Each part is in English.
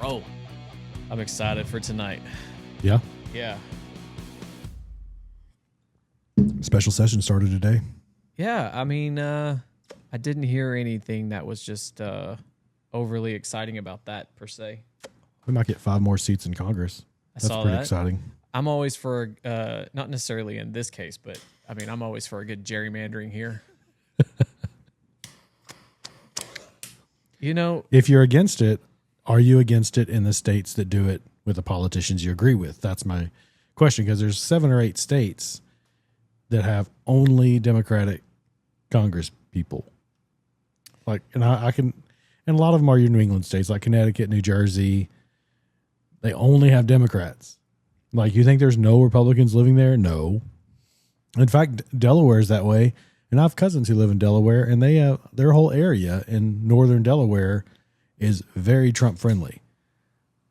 roll. I'm excited for tonight. Yeah. Yeah. Special session started today. Yeah. I mean, I didn't hear anything that was just overly exciting about that per se. We might get 5 more seats in Congress. That's saw pretty that. exciting. I'm always for, not necessarily in this case, but I mean, I'm always for a good gerrymandering here. You know, If you're against it, are you against it in the states that do it with the politicians you agree with? That's my question, because there's 7 or 8 states that have only Democratic Congress people. Like, and I can, and a lot of them are your New England states, like Connecticut, New Jersey. They only have Democrats. Like, you think there's no Republicans living there? No. In fact, Delaware is that way. And I have cousins who live in Delaware, and they have their whole area in northern Delaware is very Trump friendly.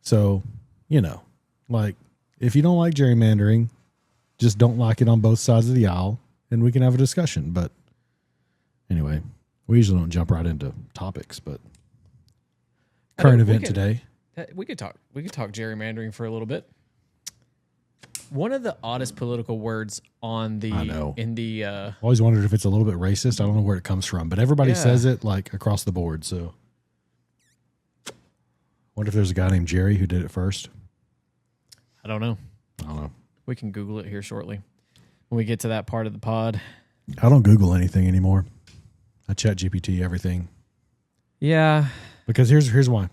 So, you know, like, if you don't like gerrymandering, just don't like it on both sides of the aisle, and we can have a discussion. But anyway, we usually don't jump right into topics, but current event today. We could talk gerrymandering for a little bit. One of the oddest political words on the I always wondered if it's a little bit racist. I don't know where it comes from, but everybody says it like across the board. So, wonder if there's a guy named Jerry who did it first. I don't know. We can Google it here shortly when we get to that part of the pod. I don't Google anything anymore. I chat GPT everything. Yeah, because here's why.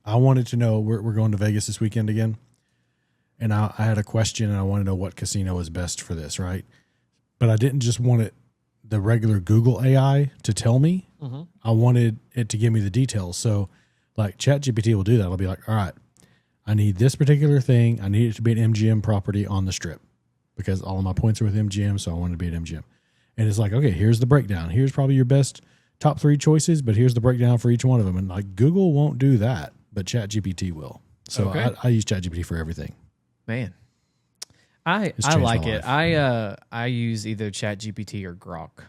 I wanted to know, we're going to Vegas this weekend again. And I had a question, and I want to know what casino is best for this, right? But I didn't just want the regular Google AI to tell me. Mm-hmm. I wanted it to give me the details. So, like, ChatGPT will do that. I'll be like, all right, I need this particular thing. I need it to be an MGM property on the Strip because all of my points are with MGM, so I want it to be at MGM. And it's like, okay, here's the breakdown. Here's probably your best top 3 choices, but here's the breakdown for each one of them. And, like, Google won't do that, but ChatGPT will. So okay. I use ChatGPT for everything. Man, I like it. I use either ChatGPT or Grok.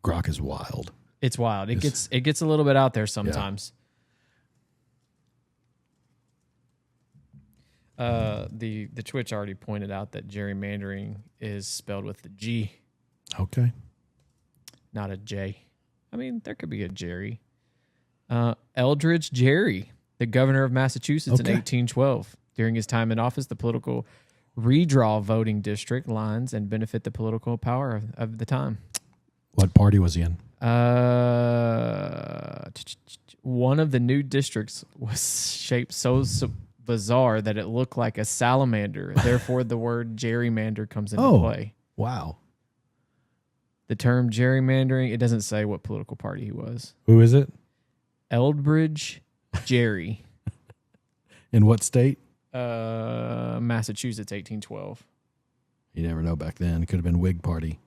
Grok is wild. It's wild. It gets a little bit out there sometimes. Yeah. The Twitch already pointed out that gerrymandering is spelled with the G. Okay. Not a J. I mean, there could be a Jerry. Eldridge Gerry, the governor of Massachusetts in 1812. During his time in office, the political redraw voting district lines and benefit the political power of the time. What party was he in? One of the new districts was shaped so bizarre that it looked like a salamander. Therefore, the word gerrymander comes into play. Wow. The term gerrymandering, it doesn't say what political party he was. Who is it? Eldridge Gerry. In what state? Massachusetts, 1812. You never know back then. It could have been Whig Party.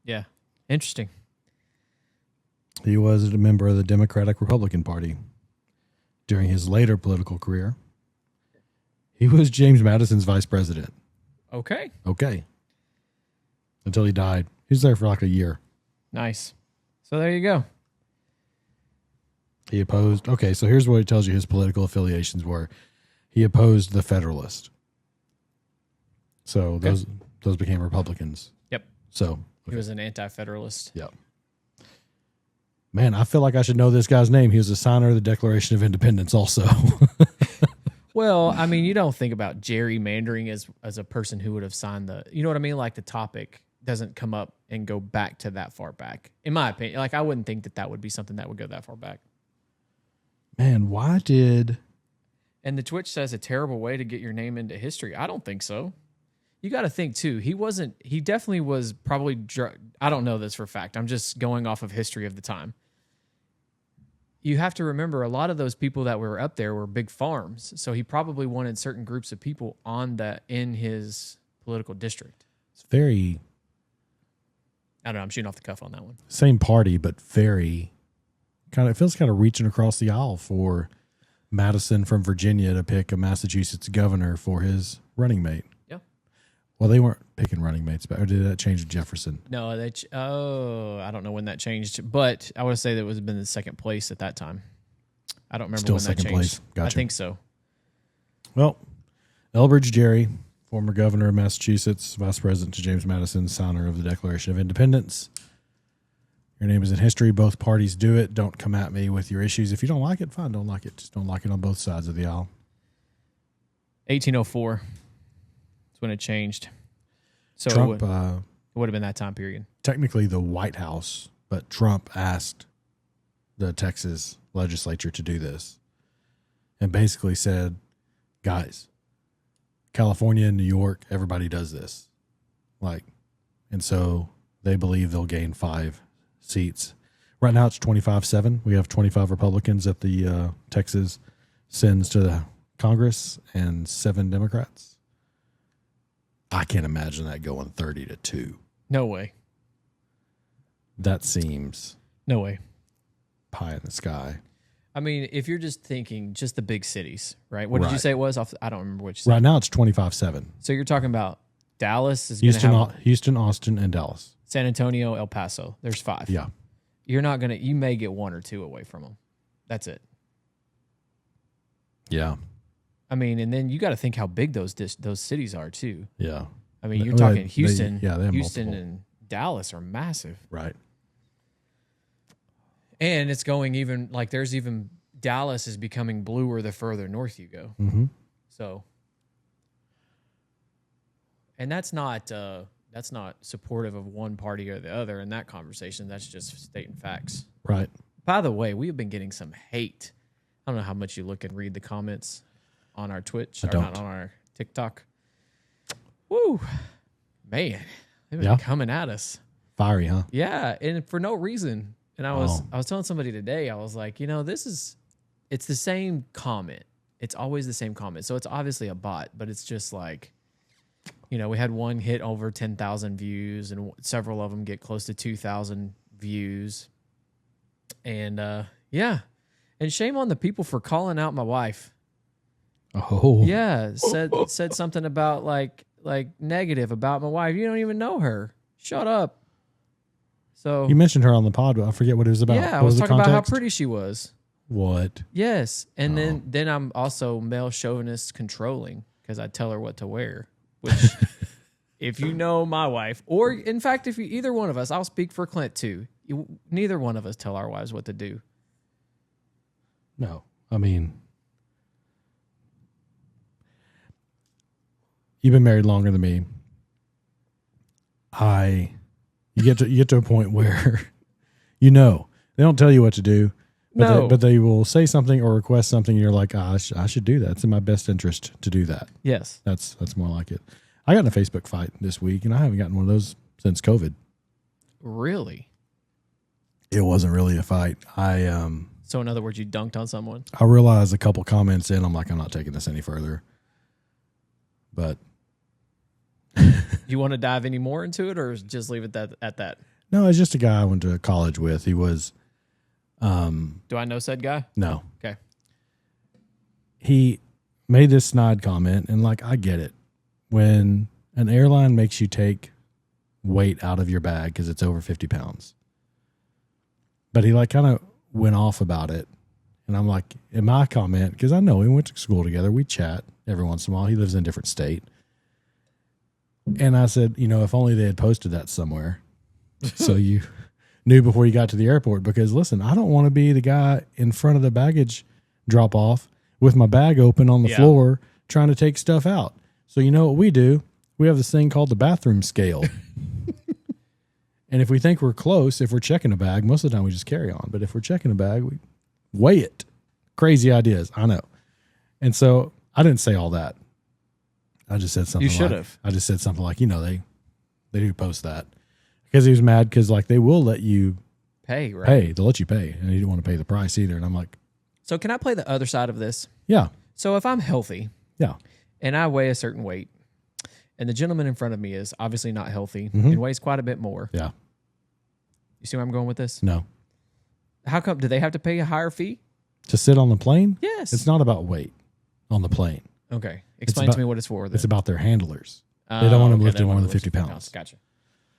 Yeah. Interesting. He was a member of the Democratic Republican Party. During his later political career, he was James Madison's vice president. Okay. Until he died. He was there for like a year. Nice. So there you go. He opposed. Okay, so here's what it tells you his political affiliations were. He opposed the Federalist. So those became Republicans. Yep. So he was an anti-federalist. Yep. Man, I feel like I should know this guy's name. He was a signer of the Declaration of Independence also. Well, I mean, you don't think about gerrymandering as a person who would have signed you know what I mean? Like the topic doesn't come up and go back to that far back. In my opinion, like I wouldn't think that would be something that would go that far back. Man, why did... And the Twitch says a terrible way to get your name into history. I don't think so. You got to think, too. He definitely was probably... I don't know this for a fact. I'm just going off of history of the time. You have to remember, a lot of those people that were up there were big farms. So he probably wanted certain groups of people in his political district. It's very... I don't know. I'm shooting off the cuff on that one. Same party, but very... it feels kind of reaching across the aisle for Madison from Virginia to pick a Massachusetts governor for his running mate. Yeah. Well, they weren't picking running mates, but or did that change to Jefferson? No, I don't know when that changed, but I would say that it was been the second place at that time. I don't remember Still when that second changed. place. Gotcha. I think so. Well, Elbridge Gerry, former governor of Massachusetts, vice president to James Madison, signer of the Declaration of Independence. Your name is in history. Both parties do it. Don't come at me with your issues. If you don't like it, fine. Don't like it. Just don't like it on both sides of the aisle. 1804 is when it changed. So Trump, it would have been that time period. technically the White House, but Trump asked the Texas legislature to do this and basically said, guys, California and New York, everybody does this. And so they believe they'll gain 5 seats. Right now it's 25-7. We have 25 Republicans that the Texas sends to the Congress and 7 Democrats. I can't imagine that going 30-2. No way. That seems No way. pie in the sky. I mean, if you're just thinking just the big cities, right? What did you Right. say it was? I don't remember what you said. Right now it's 25-7. So you're talking about Dallas is going to have Houston, Austin, and Dallas. San Antonio, El Paso. There's 5. Yeah. You're not going to, you may get 1 or 2 away from them. That's it. Yeah. I mean, and then you got to think how big those cities are too. Yeah. I mean, you're Well, talking Houston. they have Houston multiple. and Dallas are massive. Right. And it's going even like there's even Dallas is becoming bluer the further north you go. Mm-hmm. So, and that's not supportive of one party or the other in that conversation. That's just stating facts. Right. By the way, we have been getting some hate. I don't know how much you look and read the comments on our Twitch or not on our TikTok. Woo, man, they've been coming at us. Fiery, huh? Yeah, and for no reason. And I was telling somebody today, I was like, it's the same comment. It's always the same comment. So it's obviously a bot, but it's just like, we had one hit over 10,000 views and several of them get close to 2,000 views. And yeah. And shame on the people for calling out my wife. Oh. Yeah, said something about like negative about my wife. You don't even know her. Shut up. So You mentioned her on the pod, but I forget what it was about. yeah, I What was the talking about how context? pretty she was. What? Yes, and then I'm also male chauvinist controlling because I tell her what to wear. Which, if you know my wife, or in fact, if you either one of us, I'll speak for Clint too. Neither one of us tell our wives what to do. No. I mean, you've been married longer than me. You get to a point where they don't tell you what to do, but they will say something or request something, and you're like, I should do that. It's in my best interest to do that. Yes, That's more like it. I got in a Facebook fight this week, and I haven't gotten one of those since COVID. really. It wasn't really a fight. So in other words, you dunked on someone. I realized a couple comments in, I'm like, I'm not taking this any further. But You want to dive any more into it, or just leave it at that? no, it's just a guy I went to college with. He was, Do I know said guy? no. Okay. He made this snide comment, and I get it. When an airline makes you take weight out of your bag because it's over 50 pounds. But he kind of went off about it. And I'm like, in my comment, because I know we went to school together, we chat every once in a while. He lives in a different state. And I said, if only they had posted that somewhere. So you knew before you got to the airport. Because listen, I don't want to be the guy in front of the baggage drop off with my bag open on the floor trying to take stuff out. So you know what we do? We have this thing called the bathroom scale. And if we think we're close, if we're checking a bag, most of the time we just carry on. But if we're checking a bag, we weigh it. Crazy ideas, I know. And so I didn't say all that. I just said something. You should have. I just said something like, they do post that. Because he was mad because they will let you Pay, right? pay. They'll let you pay. And he didn't want to pay the price either. And I'm like, So can I play the other side of this? yeah, So if I'm healthy yeah. and I weigh a certain weight, and the gentleman in front of me is obviously not healthy and weighs quite a bit more. Yeah. You see where I'm going with this? No. How come? Do they have to pay a higher fee? To sit on the plane? Yes. It's not about weight on the plane. Okay. Explain to me what it's for. Then. It's about their handlers. They don't want them Okay, lifting they more want than to lift 50 pounds. Gotcha.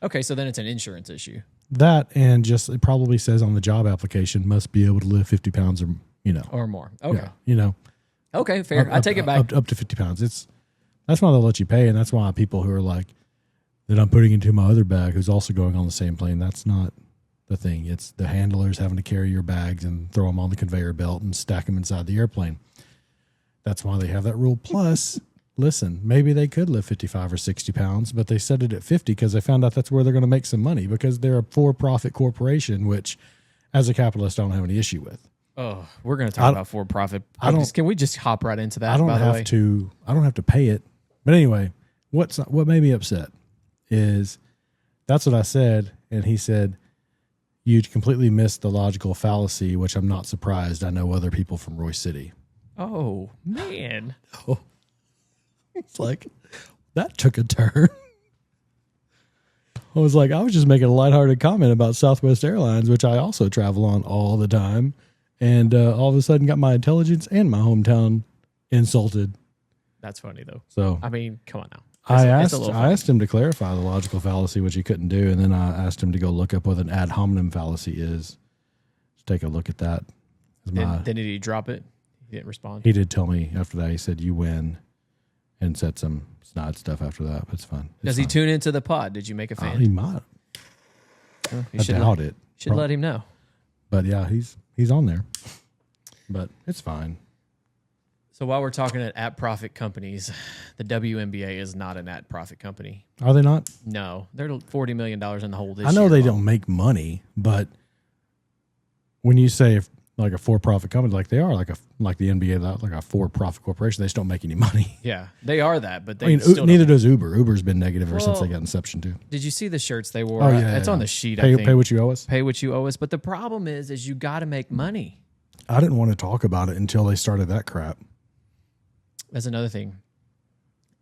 Okay, so then it's an insurance issue. That, and just it probably says on the job application, must be able to lift 50 pounds or, Or more. Okay. Yeah, Okay, fair. I take it back. Up to 50 pounds. That's why they'll let you pay. And that's why people who are like, that I'm putting into my other bag who's also going on the same plane, that's not the thing. It's the handlers having to carry your bags and throw them on the conveyor belt and stack them inside the airplane. That's why they have that rule. Plus, listen, maybe they could lift 55 or 60 pounds, but they set it at 50 because they found out that's where they're going to make some money because they're a for-profit corporation, which as a capitalist, I don't have any issue with. Oh, we're going to talk about for-profit. Can we just hop right into that? I don't have to pay it. But anyway, what made me upset is that's what I said. And he said, you completely missed the logical fallacy, which I'm not surprised. I know other people from Royce City. Oh, man. It's like, that took a turn. I was just making a lighthearted comment about Southwest Airlines, which I also travel on all the time. And all of a sudden got my intelligence and my hometown insulted. That's funny, though. So, I mean, come on now. I asked him to clarify the logical fallacy, which he couldn't do. And then I asked him to go look up what an ad hominem fallacy is. Let's take a look at that. Then did he drop it? He didn't respond? He did tell me after that. He said, you win, and said some snide stuff after that. But it's fun. Does he tune into the pod? Did you make a fan? He might. I doubt it. Should let him know. But yeah, he's on there. But it's fine. So while we're talking at profit companies, the WNBA is not an at profit company. Are they not? No, they're $40 million in the hole this year. I know they don't make money, but when you say like a for-profit company, like they are, like the NBA, like a for-profit corporation, they just don't make any money. Yeah, they are that, but they neither does Uber. Uber's been negative ever since they got Inception too. Did you see the shirts they wore? Oh yeah, it's on the sheet. Pay, I think. Pay what you owe us. Pay what you owe us. But the problem is you got to make money. I didn't want to talk about it until they started that crap. That's another thing.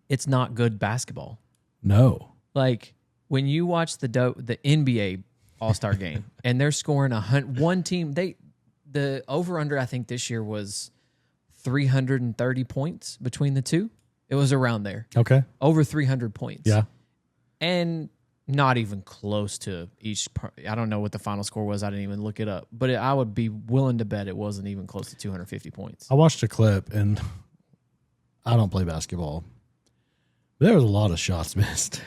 It's not good basketball. No. Like when you watch the NBA All-Star game and they're scoring one team, the over-under I think this year was 330 points between the two. It was around there. Okay. Over 300 points. Yeah. And not even close to each part. I don't know what the final score was. I didn't even look it up. But I would be willing to bet it wasn't even close to 250 points. I watched a clip, and I don't play basketball. There was a lot of shots missed.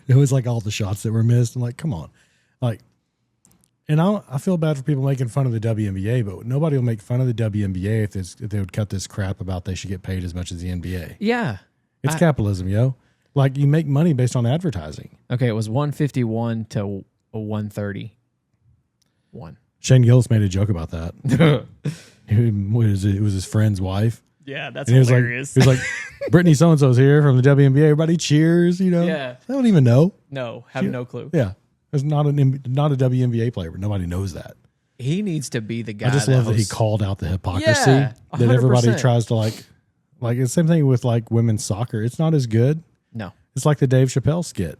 It was like all the shots that were missed. I'm like, come on. And I feel bad for people making fun of the WNBA, but nobody will make fun of the WNBA if they would cut this crap about they should get paid as much as the NBA. Yeah. It's capitalism, yo. Like, you make money based on advertising. Okay, it was 151 to 131. Shane Gillis made a joke about that. It was his friend's wife. Yeah, that's hilarious. He was like, Brittany so-and-so's here from the WNBA. Everybody cheers, Yeah. They don't even know. No, have no clue. Yeah. It's not a WNBA player, but nobody knows that. He needs to be the guy. I just love that he called out the hypocrisy Yeah, that everybody tries to like it's the same thing with like women's soccer. It's not as good. No. It's like the Dave Chappelle skit.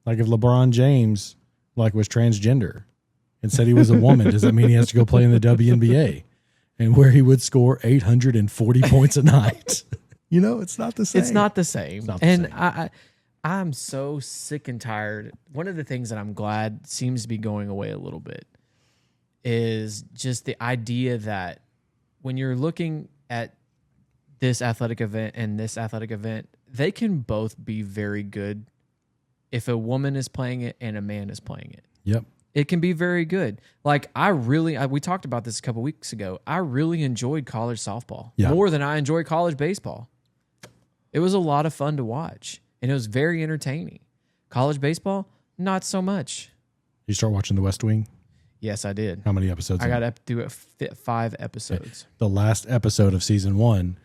Like if LeBron James was transgender and said he was a woman, does that mean he has to go play in the WNBA? And where he would score 840 points a night. It's not the same. It's not the same. It's not the same. I'm so sick and tired. One of the things that I'm glad seems to be going away a little bit is just the idea that when you're looking at this athletic event and this athletic event, they can both be very good if a woman is playing it and a man is playing it. Yep. It can be very good. Like we talked about this a couple weeks ago. I really enjoyed college softball more than I enjoy college baseball. It was a lot of fun to watch, and it was very entertaining. College baseball, not so much. You start watching The West Wing? Yes, I did. How many episodes? I got to do it 5 episodes. The last episode of season 1,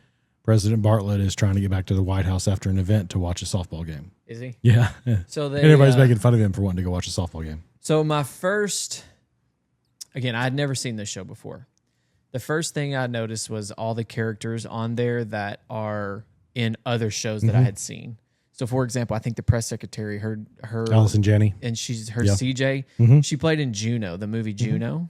President Bartlett is trying to get back to the White House after an event to watch a softball game. Is he? Yeah. So and everybody's making fun of him for wanting to go watch a softball game. So again, I'd never seen this show before. The first thing I noticed was all the characters on there that are in other shows that I had seen. So, for example, I think the press secretary, her Allison Janney, and she's CJ. She played in Juno, the movie Juno.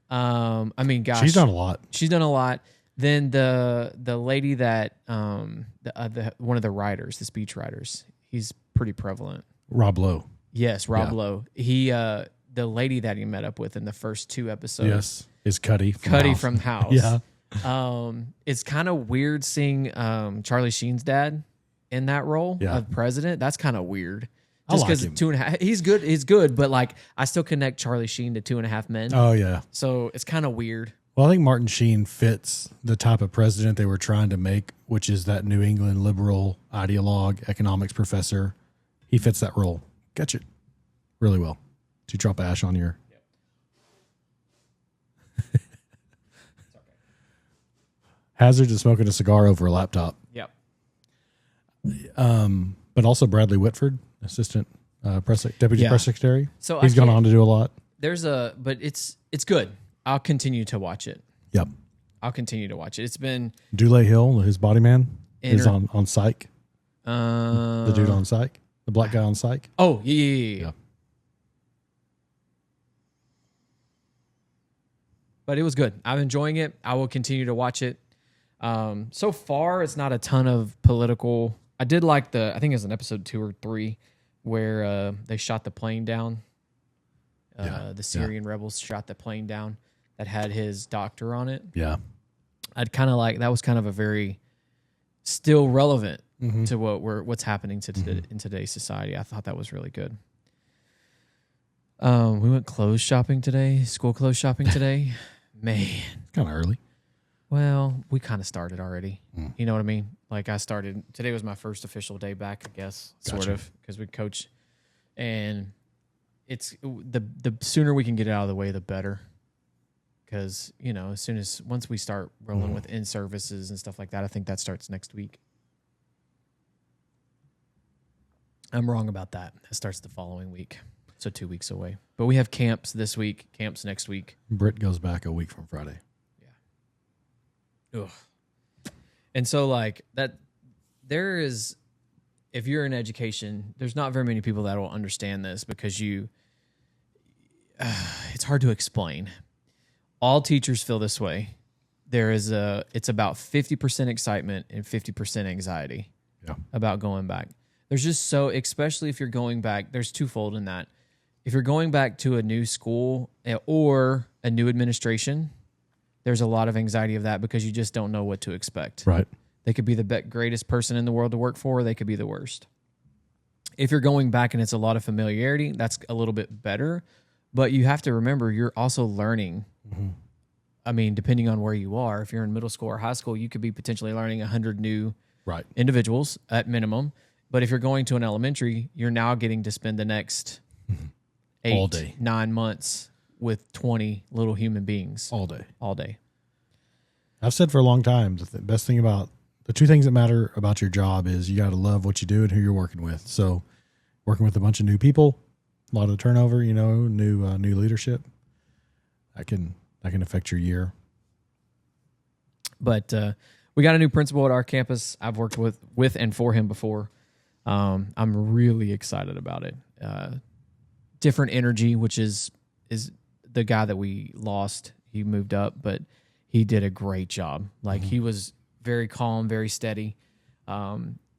I mean, gosh, she's done a lot. She's done a lot. Then the lady that one of the writers, the speech writers, He's pretty prevalent. Rob Lowe. Yes, Rob Yeah. Lowe. He the lady that he met up with in the first 2 episodes. Yes, is Cuddy from Cuddy House. from House. Yeah. It's kind of weird seeing Charlie Sheen's dad in that role of president. That's kind of weird. Just I like because him. 2.5, he's good, but like I still connect Charlie Sheen to 2.5 Men. Oh yeah. So it's kind of weird. Well, I think Martin Sheen fits the type of president they were trying to make, which is that New England liberal ideologue, economics professor. He fits that role. Catch it really well. Did you drop ash on your? Yep. Hazards of smoking a cigar over a laptop. Yep. But also Bradley Whitford, assistant deputy press secretary. So he's gone on to do a lot. But it's good. I'll continue to watch it. Yep. I'll continue to watch it. It's been Dule Hill, his body man, is on Psych. the The dude on Psych, the black guy on Psych. Oh yeah. But it was good. I'm enjoying it. I will continue to watch it. So far, it's not a ton of political. I did like I think it was in episode 2 or 3 where they shot the plane down. The Syrian rebels shot the plane down that had his doctor on it. Yeah. I'd kind of like that was kind of a very still relevant to what's happening in today's society. I thought that was really good. We went clothes shopping today, school clothes shopping today. Man, It's kind of early. well, we kind of started already. You know what I mean? Like I started, today was my first official day back, I guess, sort Gotcha. of, because we coach. And it's the sooner we can get it out of the way, the better. Because, once we start rolling with in-services and stuff like that, I think that starts next week. I'm wrong about that. That starts the following week. So 2 weeks away. But we have camps this week, camps next week. Britt goes back a week from Friday. Ugh. And so like that there is, if you're in education, there's not very many people that will understand this because it's hard to explain. All teachers feel this way. It's about 50% excitement and 50% anxiety about going back. There's just especially if you're going back, there's twofold in that. If you're going back to a new school or a new administration, there's a lot of anxiety of that because you just don't know what to expect. Right. They could be the greatest person in the world to work for, or they could be the worst. If you're going back and it's a lot of familiarity, that's a little bit better. But you have to remember, you're also learning. I mean, depending on where you are, if you're in middle school or high school, you could be potentially learning 100 new individuals at minimum. But if you're going to an elementary, you're now getting to spend the next 8-9 months with 20 little human beings. All day. I've said for a long time, the best thing about the two things that matter about your job is you got to love what you do and who you're working with. So working with a bunch of new people, a lot of turnover, new leadership, that can affect your year. But we got a new principal at our campus. I've worked with and for him before. I'm really excited about it. Different energy, which is the guy that we lost. He moved up, but he did a great job. Like he was very calm, very steady.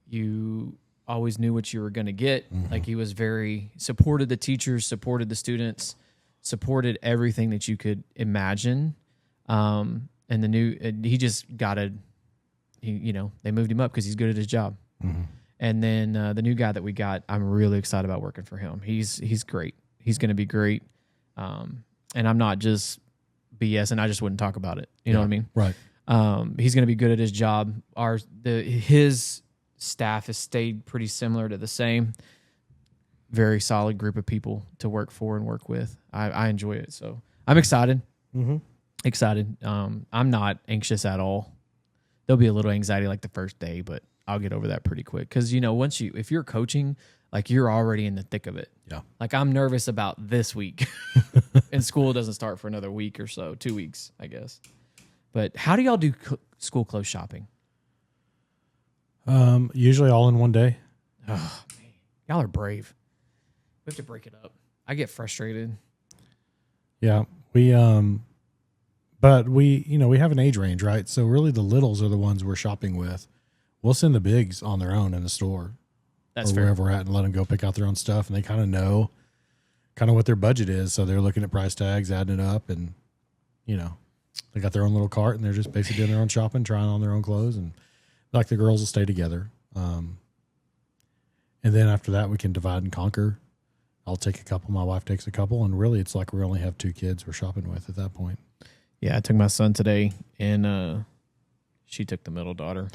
You always knew what you were going to get. Like he was very supported the teachers, supported the students, supported everything that you could imagine. And he just they moved him up because he's good at his job. And then the new guy that we got, I'm really excited about working for him. He's great. He's going to be great. And I'm not just BS, and I just wouldn't talk about it. You know what I mean? Right. He's going to be good at his job. His staff has stayed pretty similar to the same. Very solid group of people to work for and work with. I enjoy it. So I'm excited. Excited. I'm not anxious at all. There'll be a little anxiety like the first day, but I'll get over that pretty quick. Because, if you're coaching, like you're already in the thick of it. Yeah. Like I'm nervous about this week. And school doesn't start for another week or so, 2 weeks, I guess. But how do y'all do school clothes shopping? Usually all in one day. Oh, man. Y'all are brave. We have to break it up. I get frustrated. Yeah. We have an age range, right? So really the littles are the ones we're shopping with. We'll send the bigs on their own in the store. That's or fair. wherever we're at and let them go pick out their own stuff. And they kind of know what their budget is. So they're looking at price tags, adding it up, and, they got their own little cart and they're just basically doing their own shopping, trying on their own clothes. And like the girls will stay together. And then after that, we can divide and conquer. I'll take a couple. My wife takes a couple. And really, it's like we only have 2 kids we're shopping with at that point. Yeah, I took my son today, and she took the middle daughter.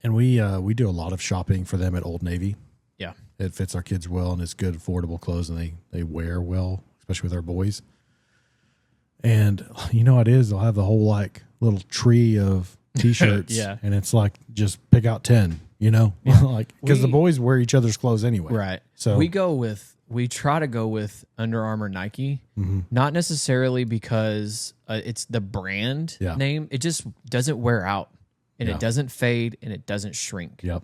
And we do a lot of shopping for them at Old Navy. Yeah. It fits our kids well, and it's good, affordable clothes, and they wear well, especially with our boys. And you know what it is? They'll have the whole like little tree of T-shirts. Yeah. And it's like, just pick out 10, like, because the boys wear each other's clothes anyway. Right. So we try to go with Under Armour, Nike, not necessarily because it's the brand name. It just doesn't wear out, and it doesn't fade, and it doesn't shrink. Yep.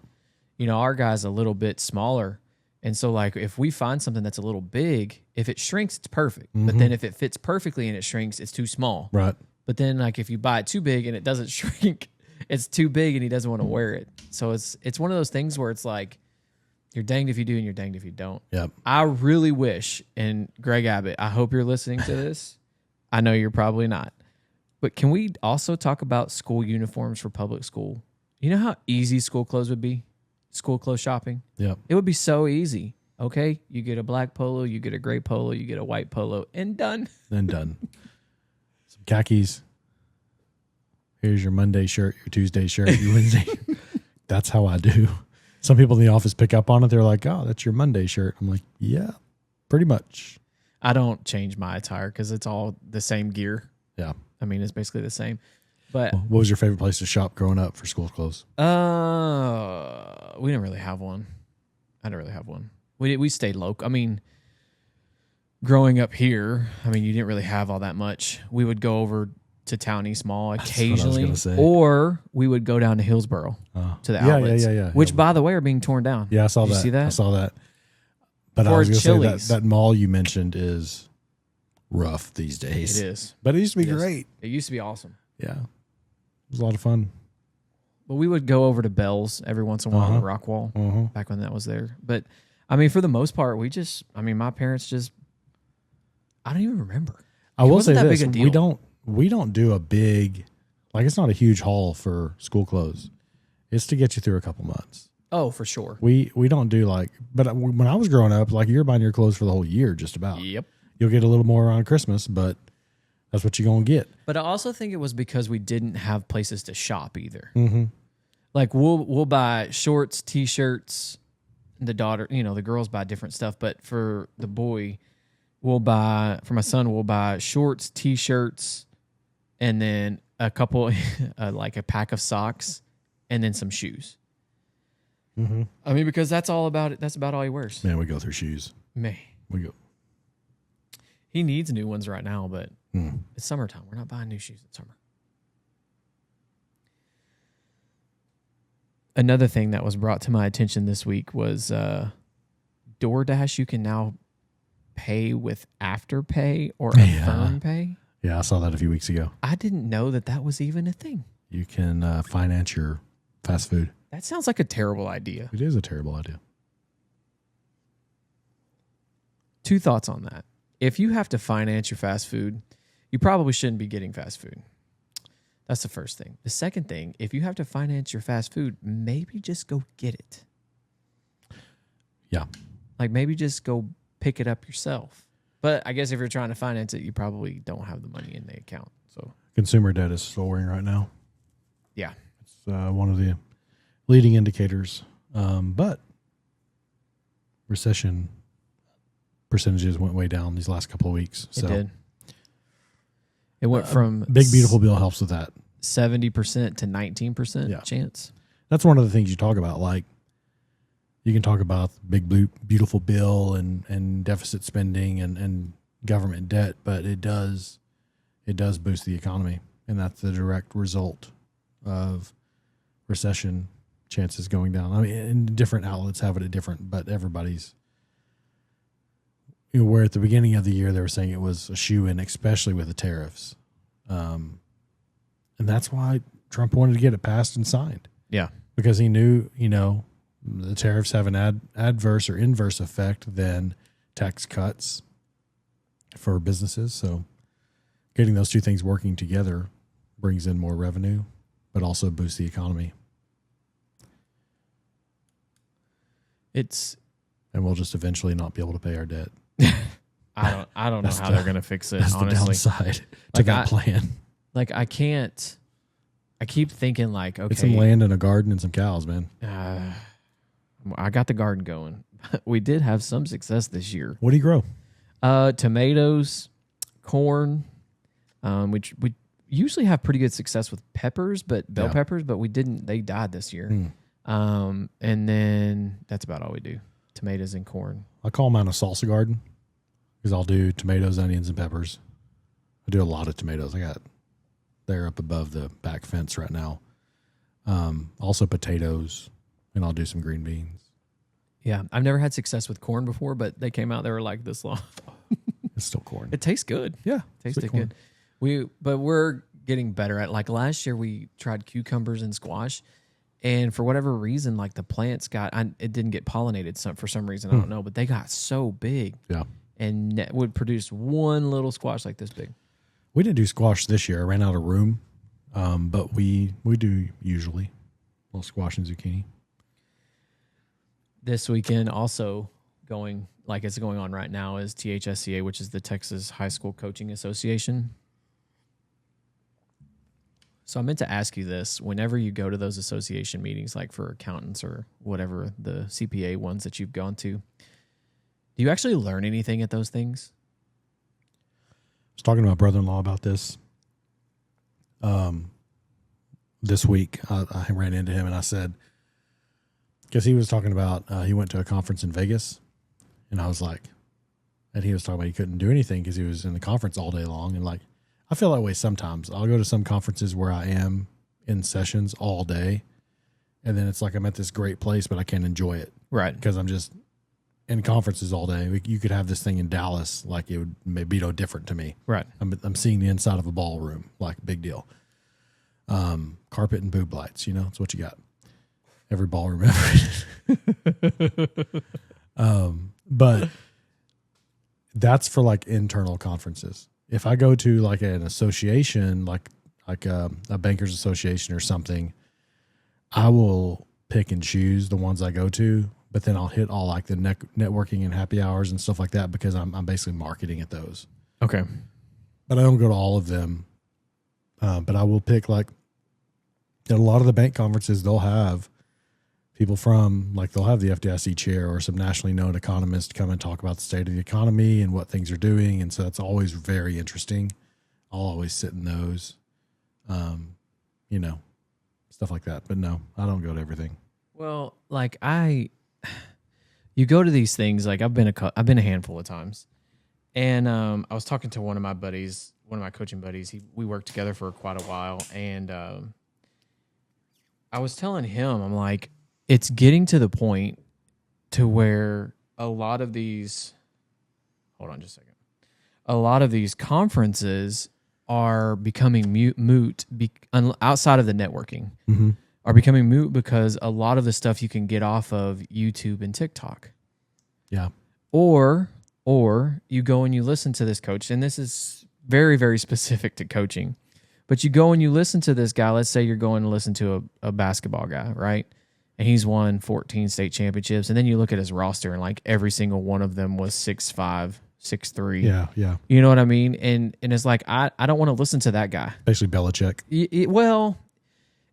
Our guy's a little bit smaller. And so, like, if we find something that's a little big, if it shrinks, it's perfect. But then if it fits perfectly and it shrinks, it's too small. Right. But then, like, if you buy it too big and it doesn't shrink, it's too big and he doesn't want to wear it. So it's one of those things where it's like, you're danged if you do and you're danged if you don't. Yep. I really wish, and Greg Abbott, I hope you're listening to this. I know you're probably not. But can we also talk about school uniforms for public school? You know how easy school clothes would be? School clothes shopping? Yep. It would be so easy. Okay? You get a black polo, you get a gray polo, you get a white polo, and done. Then done. Some khakis. Here's your Monday shirt, your Tuesday shirt, your Wednesday. That's how I do. Some people in the office pick up on it. They're like, oh, that's your Monday shirt. I'm like, yeah, pretty much. I don't change my attire because it's all the same gear. Yeah. I mean, it's basically the same. But What was your favorite place to shop growing up for school clothes? we didn't really have one. I didn't really have one. We stayed local. I mean, growing up here, I mean, you didn't really have all that much. We would go over to Town East Mall occasionally, or we would go down to Hillsboro to the outlets, which, by the way, are being torn down. Yeah, I saw Did that. You see that? I saw that. But I was going to say that mall you mentioned is rough these days. It is. But it used to be great. It used to be awesome. Yeah. It was a lot of fun. But we would go over to Bell's every once in a while in Rockwall back when that was there. But, I mean, for the most part, my parents just, I don't even remember. I will say that this. big a deal. We don't do a big, like, it's not a huge haul for school clothes. It's to get you through a couple months. Oh, for sure. We don't do but when I was growing up, like, you're buying your clothes for the whole year just about. Yep. You'll get a little more around Christmas, but that's what you're going to get. But I also think it was because we didn't have places to shop either. Mm-hmm. Like, we'll buy shorts, T-shirts. The girls buy different stuff. But for the boy, for my son, we'll buy shorts, T-shirts, and then a couple, like a pack of socks, and then some shoes. Mm-hmm. I mean, because that's all about it. That's about all he wears. Man, we go through shoes. Man. We go. He needs new ones right now, but it's summertime. We're not buying new shoes in summer. Another thing that was brought to my attention this week was DoorDash. You can now pay with Afterpay or Affirm Pay. Yeah, I saw that a few weeks ago. I didn't know that was even a thing. You can finance your fast food. That sounds like a terrible idea. It is a terrible idea. 2 thoughts on that. If you have to finance your fast food, you probably shouldn't be getting fast food. That's the first thing. The second thing, if you have to finance your fast food, maybe just go get it. Yeah. Like, maybe just go pick it up yourself. But I guess if you're trying to finance it, you probably don't have the money in the account. So consumer debt is soaring right now. Yeah. It's one of the leading indicators. But recession percentages went way down these last couple of weeks. So it did. It went from Big Beautiful Bill helps with that. 70% to 19% chance. That's one of the things you talk about. Like, you can talk about Big Beautiful Bill and deficit spending and government debt, but it does boost the economy, and that's the direct result of recession chances going down. I mean, and different outlets have it at different, but everybody's. Where at the beginning of the year they were saying it was a shoe-in, especially with the tariffs, and that's why Trump wanted to get it passed and signed. Yeah, because he knew, the tariffs have an adverse or inverse effect than tax cuts for businesses. So getting those two things working together brings in more revenue, but also boosts the economy. And we'll just eventually not be able to pay our debt. I don't know how they're going to fix it, That's honestly. the downside to that plan. Like, I keep thinking, like, okay. Get some land and a garden and some cows, man. I got the garden going. We did have some success this year. What do you grow? Tomatoes, corn. We usually have pretty good success with peppers, but bell peppers, but we didn't. They died this year. And then that's about all we do. Tomatoes and corn. I call mine a salsa garden because I'll do tomatoes, onions, and peppers. I do a lot of tomatoes. They're up above the back fence right now. Also potatoes, and I'll do some green beans. Yeah, I've never had success with corn before, but they came out, they were like this long. It's still corn. It tastes good. Yeah, it tasted good. But we're getting better at, like, last year we tried cucumbers and squash, and for whatever reason, like, the plants it didn't get pollinated for some reason. I don't know, but they got so big. Yeah. And would produce one little squash like this big. We didn't do squash this year. I ran out of room, but we do usually a little squash and zucchini. This weekend also going, like it's going on right now, is THSCA, which is the Texas High School Coaching Association. So I meant to ask you this. Whenever you go to those association meetings, like for accountants or whatever, the CPA ones that you've gone to, do you actually learn anything at those things? I was talking to my brother-in-law about this this week. I ran into him and I said, because he was talking about he went to a conference in Vegas, and I was like, and he was talking about he couldn't do anything because he was in the conference all day long. And like, I feel that way sometimes. I'll go to some conferences where I am in sessions all day, and then it's like I'm at this great place, but I can't enjoy it. Right. Because I'm just in conferences all day. You could have this thing in Dallas, like it would be no different to me. Right. I'm seeing the inside of a ballroom, like big deal. Carpet and boob lights, it's what you got. Every ballroom ever. But that's for like internal conferences. If I go to like an association, like a bankers association or something, I will pick and choose the ones I go to, but then I'll hit all like the networking and happy hours and stuff like that because I'm basically marketing at those. Okay. But I don't go to all of them. But I will pick like at a lot of the bank conferences, they'll have people from, like, they'll have the FDIC chair or some nationally known economist come and talk about the state of the economy and what things are doing. And so that's always very interesting. I'll always sit in those, stuff like that. But no, I don't go to everything. Well, like you go to these things, like I've been a handful of times. And I was talking to one of my coaching buddies. We worked together for quite a while. And I was telling him, I'm like, it's getting to the point to where a lot of these conferences are becoming moot outside of the networking, are becoming moot because a lot of the stuff you can get off of YouTube and TikTok. Yeah. Or you go and you listen to this coach, and this is very, very specific to coaching, but you go and you listen to this guy. Let's say you're going to listen to a basketball guy, right? And he's won 14 state championships. And then you look at his roster, and like every single one of them was 6'5", 6'3". Yeah, yeah. You know what I mean? And it's like, I don't want to listen to that guy. Basically Belichick. Well,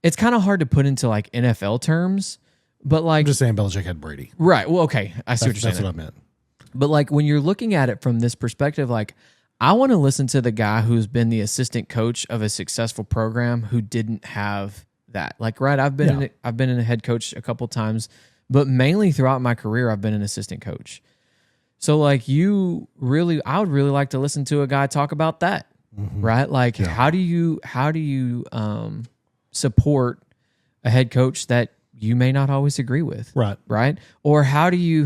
it's kind of hard to put into like NFL terms, but like... I'm just saying Belichick had Brady. Right. Well, okay. I see what you're saying. That's what I meant. But like when you're looking at it from this perspective, like I want to listen to the guy who's been the assistant coach of a successful program who didn't have that. Like, right, I've been in a head coach a couple times, but mainly throughout my career, I've been an assistant coach. So like I would really like to listen to a guy talk about that, right? Like how do you support a head coach that you may not always agree with, right? Or how do you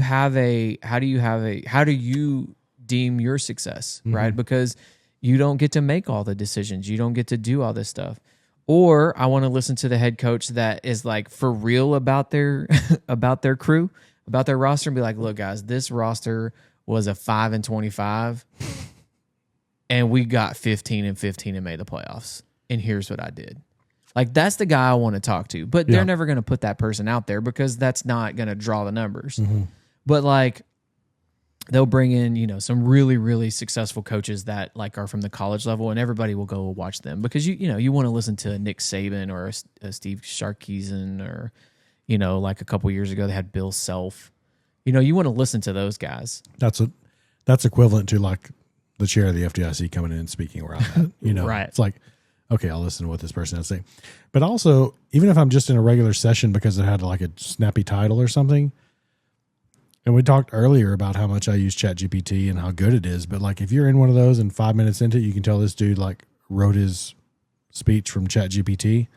deem your success, right? Because you don't get to make all the decisions, you don't get to do all this stuff. Or I want to listen to the head coach that is like for real about their about their crew, about their roster, and be like, look, guys, this roster was a 5-25, and we got 15-15 and made the playoffs. And here's what I did. Like, that's the guy I want to talk to. But they're never going to put that person out there because that's not going to draw the numbers. Mm-hmm. But like, they'll bring in, some really, really successful coaches that like are from the college level, and everybody will go watch them because you want to listen to Nick Saban or a Steve Sarkisian or, like a couple years ago they had Bill Self. You want to listen to those guys. That's equivalent to like the chair of the FDIC coming in and speaking where I'm at. Right. It's like, okay, I'll listen to what this person has to say. But also, even if I'm just in a regular session because it had like a snappy title or something, and we talked earlier about how much I use ChatGPT and how good it is, but like if you're in one of those and 5 minutes into it, you can tell this dude like wrote his speech from ChatGPT,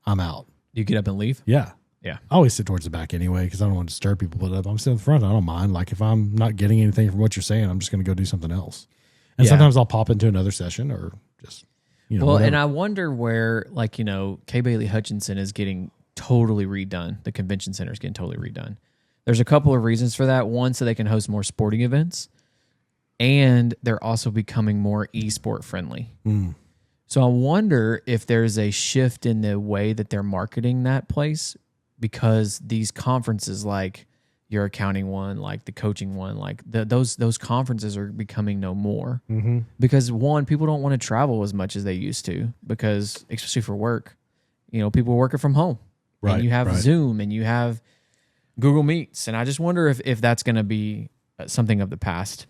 I'm out. You get up and leave? Yeah. Yeah. I always sit towards the back anyway because I don't want to disturb people. But if I'm sitting in the front, I don't mind. Like if I'm not getting anything from what you're saying, I'm just going to go do something else. And sometimes I'll pop into another session or just, well, whatever. and I wonder where, like, K. Bailey Hutchinson is getting totally redone. The convention center is getting totally redone. There's a couple of reasons for that. One, so they can host more sporting events, and they're also becoming more esport friendly. Mm. So I wonder if there's a shift in the way that they're marketing that place because these conferences, like your accounting one, like the coaching one, like those conferences are becoming no more. Mm-hmm. Because one, people don't want to travel as much as they used to because, especially for work, people are working from home. Right. And you have Zoom and you have Google Meets. And I just wonder if that's going to be something of the past,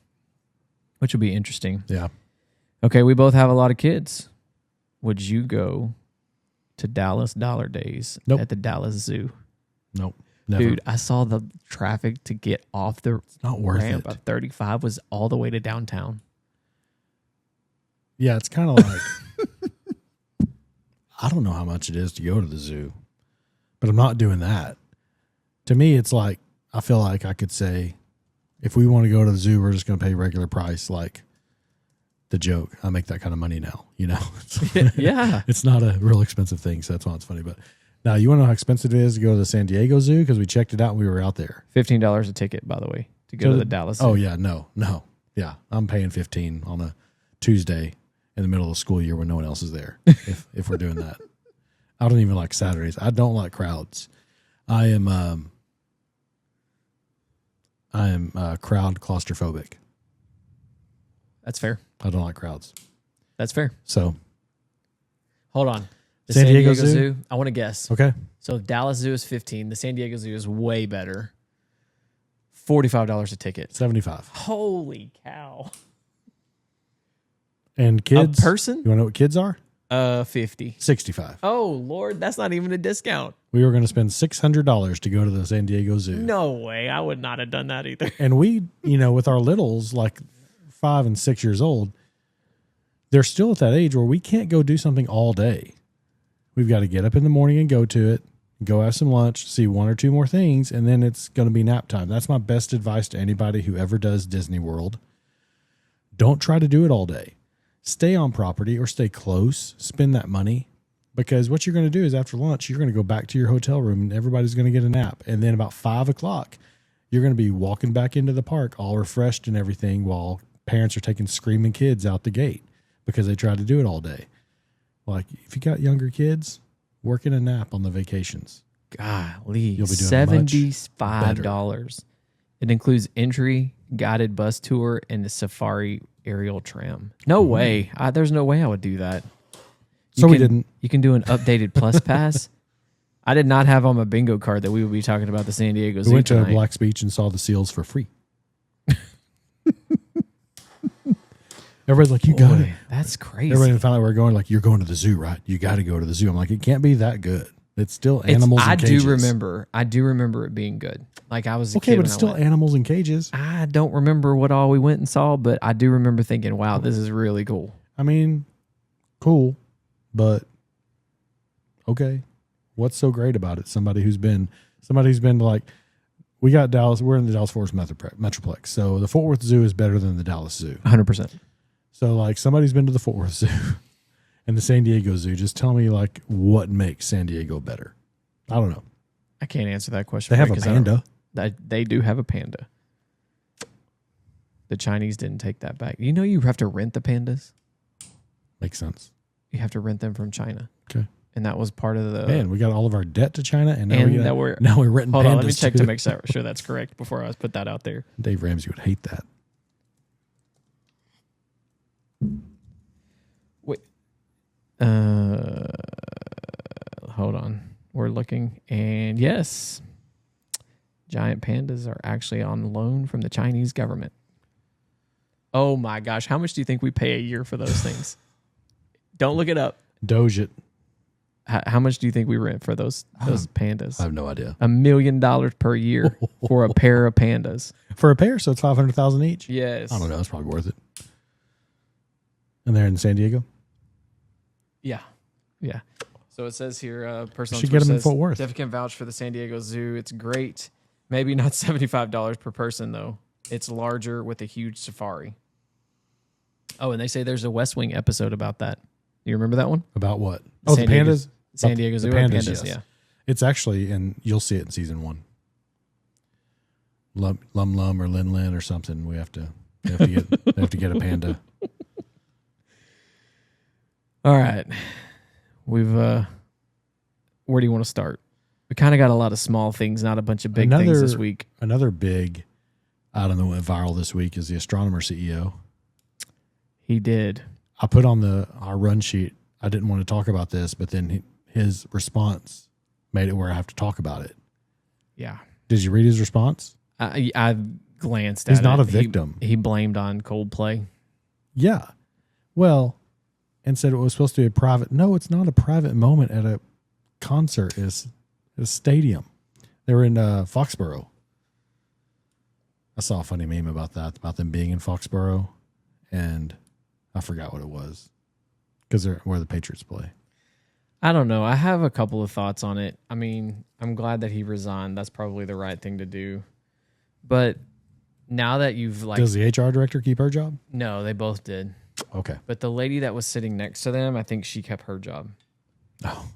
which would be interesting. Yeah. Okay, we both have a lot of kids. Would you go to Dallas Dollar Days at the Dallas Zoo? Nope. Never. Dude, I saw the traffic to get off the not worth ramp it. of 35 was all the way to downtown. Yeah, it's kind of like, I don't know how much it is to go to the zoo, but I'm not doing that. To me, it's like, I feel like I could say, if we want to go to the zoo, we're just going to pay regular price. Like the joke, I make that kind of money now, Yeah. It's not a real expensive thing, so that's why it's funny. But now, you want to know how expensive it is to go to the San Diego Zoo? Because we checked it out and we were out there. $15 a ticket, by the way, to go to the Dallas Zoo. Oh, yeah. No. Yeah. I'm paying $15 on a Tuesday in the middle of the school year when no one else is there if we're doing that. I don't even like Saturdays. I don't like crowds. I am crowd claustrophobic. That's fair. I don't like crowds. That's fair. So, hold on. The San Diego Zoo? I want to guess. okay. So Dallas Zoo is 15. The San Diego Zoo is way better. $45 a ticket. 75. Holy cow. And kids? A person? You want to know what kids are? 50. 65. Oh, Lord. That's not even a discount. We were going to spend $600 to go to the San Diego Zoo. No way. I would not have done that either. And we, with our littles, like 5 and 6 years old, they're still at that age where we can't go do something all day. We've got to get up in the morning and go to it, go have some lunch, see 1 or 2 more things, and then it's going to be nap time. That's my best advice to anybody who ever does Disney World. Don't try to do it all day. Stay on property or stay close. Spend that money, because what you're going to do is after lunch, you're going to go back to your hotel room and everybody's going to get a nap. And then about 5 o'clock, you're going to be walking back into the park all refreshed and everything while parents are taking screaming kids out the gate because they tried to do it all day. Like, if you got younger kids, work in a nap on the vacations. Golly, You'll be doing $75. It includes entry, guided bus tour, and the safari aerial tram. No way. There's no way I would do that. We didn't. You can do an updated plus pass. I did not have on my bingo card that we would be talking about the San Diego Zoo. We went to tonight. Black's Beach and saw the seals for free. Everybody's like, you got it. That's crazy. Everybody found out we were going, like, you're going to the zoo, right? You got to go to the zoo. I'm like, it can't be that good. It's still animals in cages. I do remember it being good. Like, I was a okay, kid but it's still animals in cages. I don't remember what all we went and saw, but I do remember thinking, wow, this is really cool. I mean, cool, but okay. What's so great about it? Somebody who's been to, like, we got Dallas. We're in the Dallas Fort Worth Metroplex. So the Fort Worth Zoo is better than the Dallas Zoo. 100%. So, like, somebody's been to the Fort Worth Zoo and the San Diego Zoo. Just tell me like what makes San Diego better. I don't know. I can't answer that question. They have a panda. They do have a panda. The Chinese didn't take that back. You know, you have to rent the pandas. Makes sense. You have to rent them from China. Okay. And that was part of the... Man, we got all of our debt to China, and now we're renting pandas. Hold on, let me check to make sure that's correct before I put that out there. Dave Ramsey would hate that. Wait. Hold on. We're looking, and yes, giant pandas are actually on loan from the Chinese government. Oh my gosh, how much do you think we pay a year for those things? Don't look it up. Doge it. How much do you think we rent for those pandas? I have no idea. $1 million per year for a pair of pandas. For a pair, so it's $500,000 each. Yes. I don't know. It's probably worth it. And they're in San Diego. Yeah. So it says here, person should get them in Fort Worth. Jeff can vouch for the San Diego Zoo. It's great. Maybe not $75 per person though. It's larger with a huge safari. Oh, and they say there's a West Wing episode about that. You remember that one? About what? Oh, San the pandas? San Diego Zoo. The pandas, Yes. yeah. It's actually, and you'll see it in season 1. Lum Lum or Lin Lin or something. We have to get a panda. All right. We've where do you want to start? We kind of got a lot of small things, not a bunch of big things this week. Another big, I don't know, went viral this week is the astronomer CEO. He did. I put on our run sheet. I didn't want to talk about this, but then his response made it where I have to talk about it. Yeah. Did you read his response? I glanced at it. He's not a victim. He blamed on Coldplay. Yeah. Well, and said it was supposed to be a private. No, it's not a private moment at a concert. It's a stadium. They were in Foxborough. I saw a funny meme about that, about them being in Foxborough, and I forgot what it was because they're where the Patriots play. I don't know. I have a couple of thoughts on it. I mean, I'm glad that he resigned. That's probably the right thing to do. But now that you've does the HR director keep her job? No, they both did. Okay. But the lady that was sitting next to them, I think she kept her job. Oh.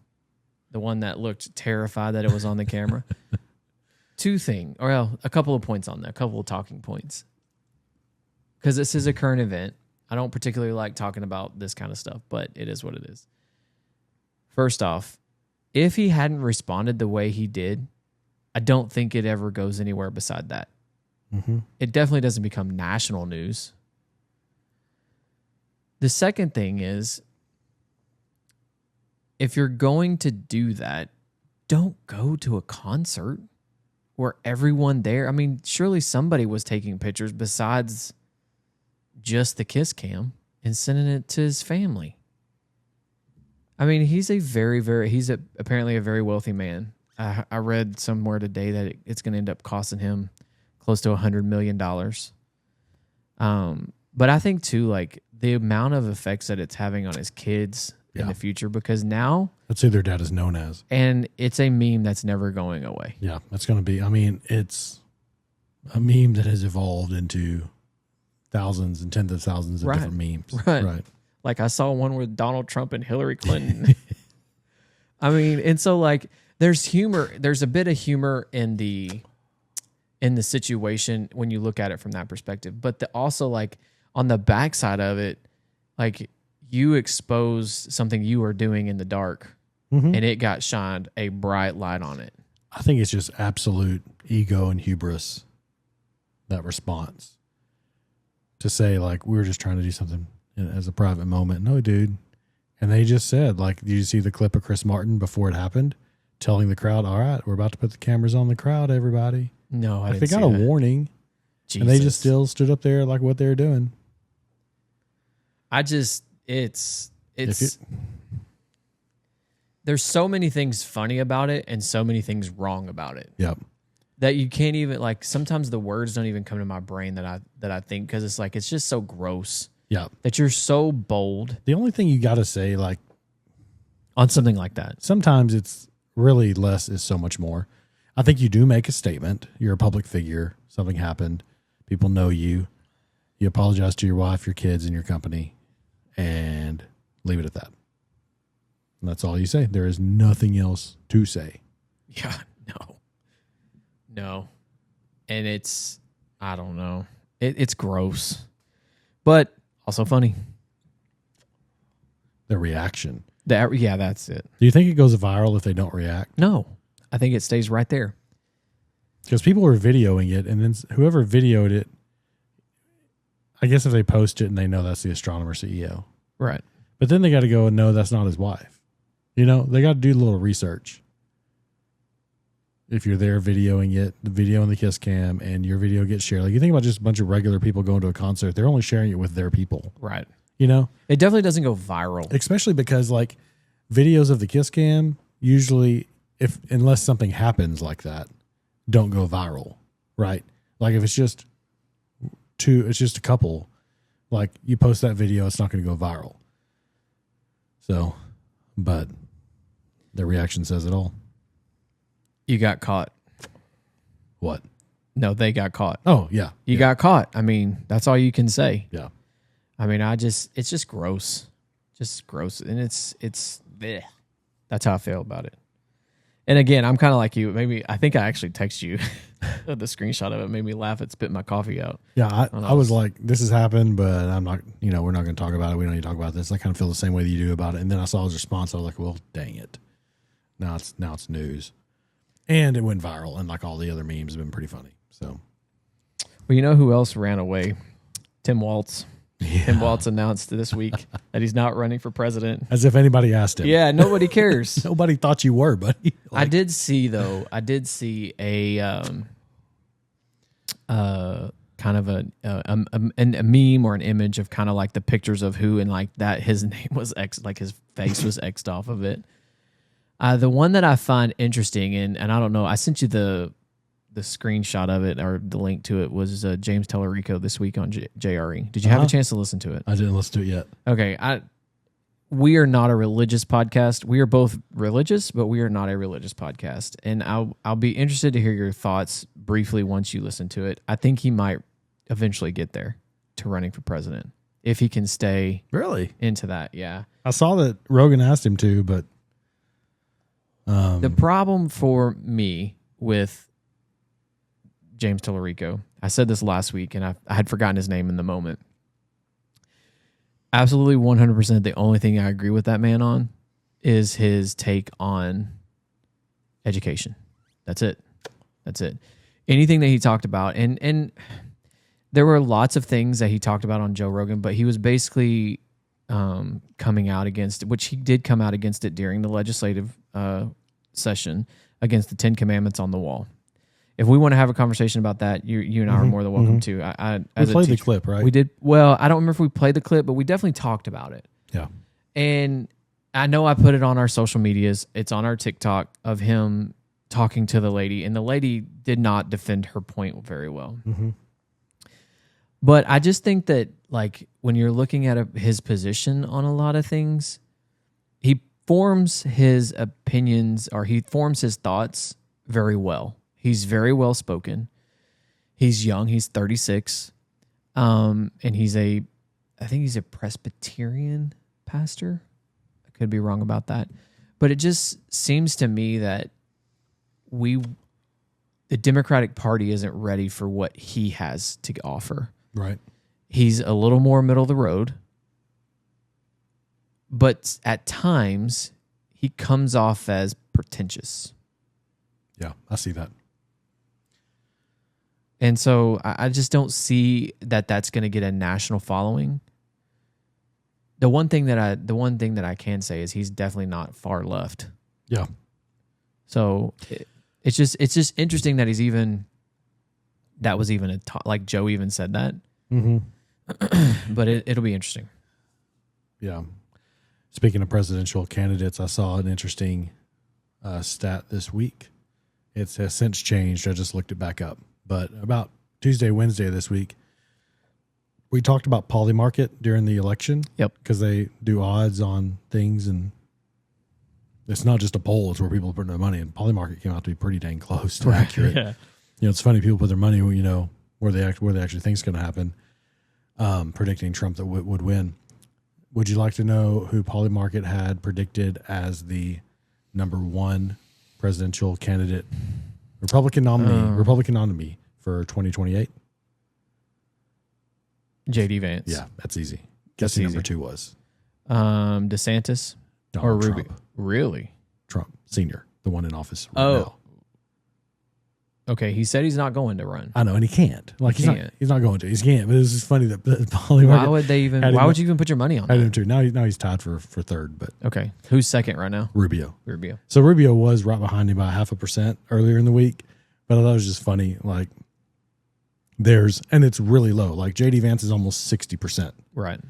The one that looked terrified that it was on the camera. A couple of points on that, a couple of talking points. Because this is a current event. I don't particularly like talking about this kind of stuff, but it is what it is. First off, if he hadn't responded the way he did, I don't think it ever goes anywhere beside that. Mm-hmm. It definitely doesn't become national news. The second thing is, if you're going to do that, don't go to a concert where everyone there, I mean, surely somebody was taking pictures besides just the kiss cam and sending it to his family. I mean, he's apparently a very wealthy man. I read somewhere today that it's going to end up costing him close to $100 million. But I think too, like the amount of effects that it's having on his kids in the future, because now that's who their dad is known as. And it's a meme that's never going away. Yeah, that's going to be, I mean, it's a meme that has evolved into thousands and tens of thousands of different memes. Right. Like I saw one with Donald Trump and Hillary Clinton. I mean, and so like there's humor, there's a bit of humor in the situation when you look at it from that perspective. But also like on the backside of it, like you exposed something you were doing in the dark and it got shined a bright light on it. I think it's just absolute ego and hubris, that response. To say like, we were just trying to do something as a private moment. No, dude. And they just said, like, did you see the clip of Chris Martin before it happened? Telling the crowd, all right, we're about to put the cameras on the crowd, everybody. No, I didn't they see got a that. warning. Jesus. And they just still stood up there like what they were doing. There's so many things funny about it and so many things wrong about it. Yep. That you can't even, like, sometimes the words don't even come to my brain that I think, because it's like, it's just so gross. Yeah. That you're so bold. The only thing you got to say, like, on something like that, sometimes it's really less is so much more. I think you do make a statement. You're a public figure. Something happened. People know you. You apologize to your wife, your kids, and your company, and leave it at that. And that's all you say. There is nothing else to say. Yeah, no. And I don't know. It's gross, but also funny. The reaction. Yeah, that's it. Do you think it goes viral if they don't react? No, I think it stays right there. Because people were videoing it, and then whoever videoed it, I guess if they post it and they know that's the astronomer CEO. Right. But then they got to go and know that's not his wife. You know, they got to do a little research. If you're there videoing it, the video on the kiss cam, and your video gets shared. Like, you think about just a bunch of regular people going to a concert, they're only sharing it with their people. Right. You know? It definitely doesn't go viral. Especially because, like, videos of the kiss cam usually, unless something happens like that, don't go viral, right? Like, if it's just a couple, like, you post that video, it's not going to go viral. So, but the reaction says it all. You got caught. What? No, they got caught. Oh, yeah. You got caught. I mean, that's all you can say. Yeah. I mean, it's just gross. Just gross. And it's bleh. That's how I feel about it. And again, I'm kind of like you. Maybe I think I actually text you the screenshot of it. Made me laugh at spitting my coffee out. Yeah, I was like, this has happened, but I'm not, we're not going to talk about it. We don't need to talk about this. I kind of feel the same way that you do about it. And then I saw his response. I was like, well, dang it. Now it's news. And it went viral. And like all the other memes have been pretty funny. So, well, you know who else ran away? Tim Walz. Yeah. Tim Walz announced this week that he's not running for president. As if anybody asked him. Yeah, nobody cares. Nobody thought you were, buddy. I did see a kind of a meme or an image of kind of like the pictures of who, and like that his name was like his face was X'd off of it. The one that I find interesting, and I don't know, I sent you the screenshot of it, or the link to it, was James Tellerico this week on JRE. Did you have a chance to listen to it? I didn't listen to it yet. Okay. We are not a religious podcast. We are both religious, but we are not a religious podcast. And I'll be interested to hear your thoughts briefly once you listen to it. I think he might eventually get there to running for president if he can stay Really? into that. Yeah. I saw that Rogan asked him to, but the problem for me with James Tellerico, I said this last week, and I had forgotten his name in the moment. Absolutely 100% the only thing I agree with that man on is his take on education. That's it. Anything that he talked about, and there were lots of things that he talked about on Joe Rogan, but he was basically coming out against, which he did come out against it during the legislative session, against the 10 Commandments on the wall. If we want to have a conversation about that, you and I are more than welcome to. We played the clip, right? We did. Well, I don't remember if we played the clip, but we definitely talked about it. Yeah. And I know I put it on our social medias. It's on our TikTok of him talking to the lady, and the lady did not defend her point very well. Mm-hmm. But I just think that, like, when you're looking at his position on a lot of things, he forms his opinions, or he forms his thoughts very well. He's very well spoken. He's young. He's 36. And I think he's a Presbyterian pastor. I could be wrong about that. But it just seems to me that the Democratic Party isn't ready for what he has to offer. Right. He's a little more middle of the road. But at times, he comes off as pretentious. Yeah, I see that. And so I just don't see that that's going to get a national following. The one thing that I can say is he's definitely not far left. Yeah. So it's just interesting that that was even like Joe even said that. Mm-hmm. But it'll be interesting. Yeah. Speaking of presidential candidates, I saw an interesting stat this week. It has since changed. I just looked it back up. But about Tuesday, Wednesday this week, we talked about Polymarket during the election. Yep. Because they do odds on things, and it's not just a poll, it's where people put their money. And Polymarket came out to be pretty dang close to accurate. Yeah. It's funny, people put their money, where they actually think is going to happen, predicting Trump that would win. Would you like to know who Polymarket had predicted as the number one presidential candidate, Republican nominee for 2028? JD Vance. Yeah, that's easy. Guess who number 2 was? DeSantis Donald or Trump. Rubio. Really? Trump Sr., the one in office right now. Okay, he said he's not going to run. I know, and he can't. Like he's not going to. He can't. But it's just funny that Why would you even put your money on I that? him too. Now he's tied for third, but Okay, who's second right now? Rubio. Rubio. So Rubio was right behind him by 0.5% earlier in the week, but I thought it was just funny. Like and it's really low. Like JD Vance is almost 60%, Right.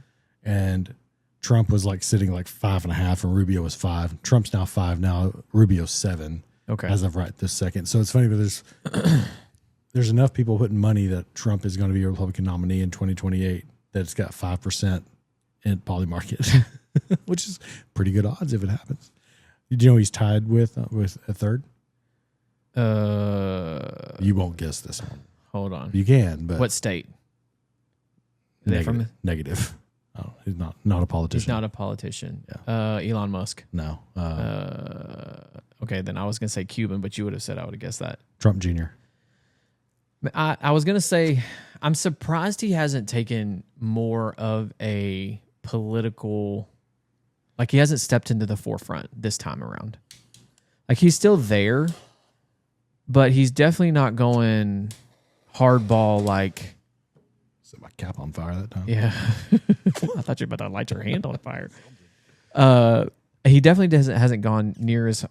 and Trump was like sitting like 5.5, and Rubio was 5. Trump's now 5. Now Rubio's 7. Okay. As of right this second. So it's funny, but there's enough people putting money that Trump is going to be a Republican nominee in 2028 that it's got 5% in Polymarket, which is pretty good odds if it happens. Did you know he's tied with a third? You won't guess this one. Hold on. You can, but What state? Are they from? negative. Oh, he's not a politician. He's not a politician. Yeah. Elon Musk. No. Okay, then I was gonna say Cuban, but you would have said I would have guessed that. Trump Jr. I was gonna say I'm surprised he hasn't taken more of a political, like he hasn't stepped into the forefront this time around. Like he's still there, but he's definitely not going hardball like. Set my cap on fire that time. Yeah. I thought you were about to light your hand on fire. He definitely hasn't gone near as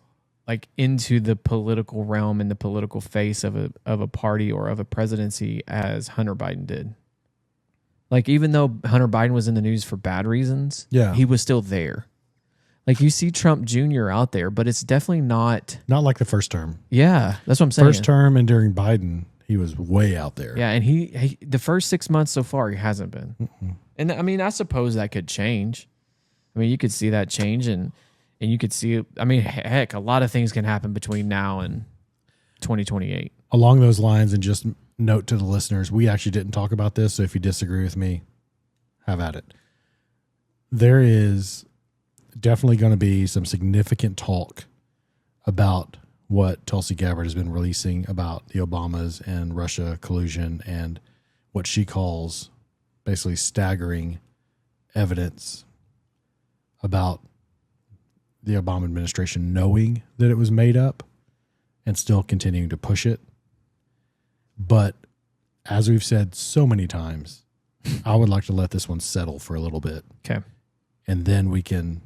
like into the political realm and the political face of a party or of a presidency as Hunter Biden did. Like even though Hunter Biden was in the news for bad reasons, Yeah. he was still there. Like you see Trump Jr. out there, but it's definitely not like the first term. Yeah, that's what I'm saying. First term and during Biden, he was way out there. Yeah, and he the first 6 months so far he hasn't been. Mm-mm. And I mean, I suppose that could change. I mean, you could see that change, and you could see. I mean, heck, a lot of things can happen between now and 2028. Along those lines, and just note to the listeners, we actually didn't talk about this, so if you disagree with me, have at it. There is definitely going to be some significant talk about what Tulsi Gabbard has been releasing about the Obamas and Russia collusion and what she calls basically staggering evidence about the Obama administration knowing that it was made up and still continuing to push it. But as we've said so many times, I would like to let this one settle for a little bit. Okay. And then we can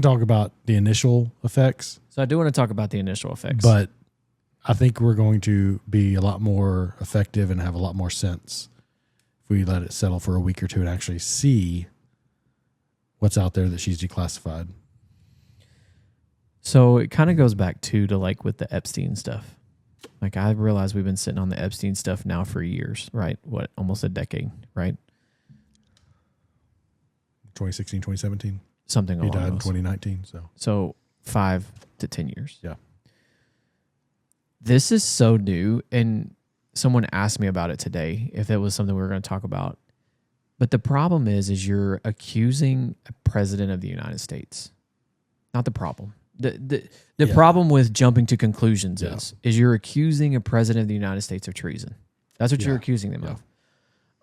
talk about the initial effects. So I do want to talk about the initial effects. But I think we're going to be a lot more effective and have a lot more sense if we let it settle for a week or two and actually see what's out there that she's declassified. So it kind of goes back to like with the Epstein stuff. Like I realize we've been sitting on the Epstein stuff now for years, right? What, almost a decade, right? 2016, 2017. Something He along died in those. 2019. So 5 to 10 years. Yeah. This is so new, and someone asked me about it today, if it was something we were going to talk about. But the problem is you're accusing a president of the United States. Not the problem. The problem with jumping to conclusions is you're accusing a president of the United States of treason. That's what you're accusing them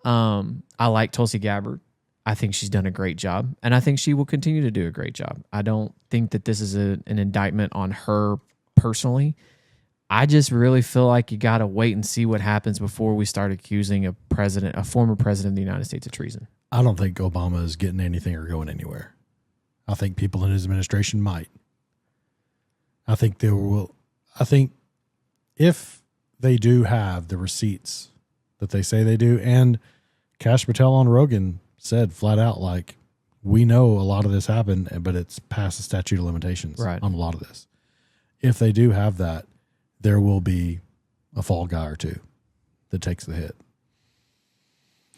of. I like Tulsi Gabbard. I think she's done a great job, and I think she will continue to do a great job. I don't think that this is an indictment on her personally. I just really feel like you got to wait and see what happens before we start accusing a former president of the United States of treason. I don't think Obama is getting anything or going anywhere. I think people in his administration might. I think they will. I think if they do have the receipts that they say they do, and Kash Patel on Rogan said flat out, like, we know a lot of this happened, but it's past the statute of limitations on a lot of this. If they do have that, there will be a fall guy or two that takes the hit.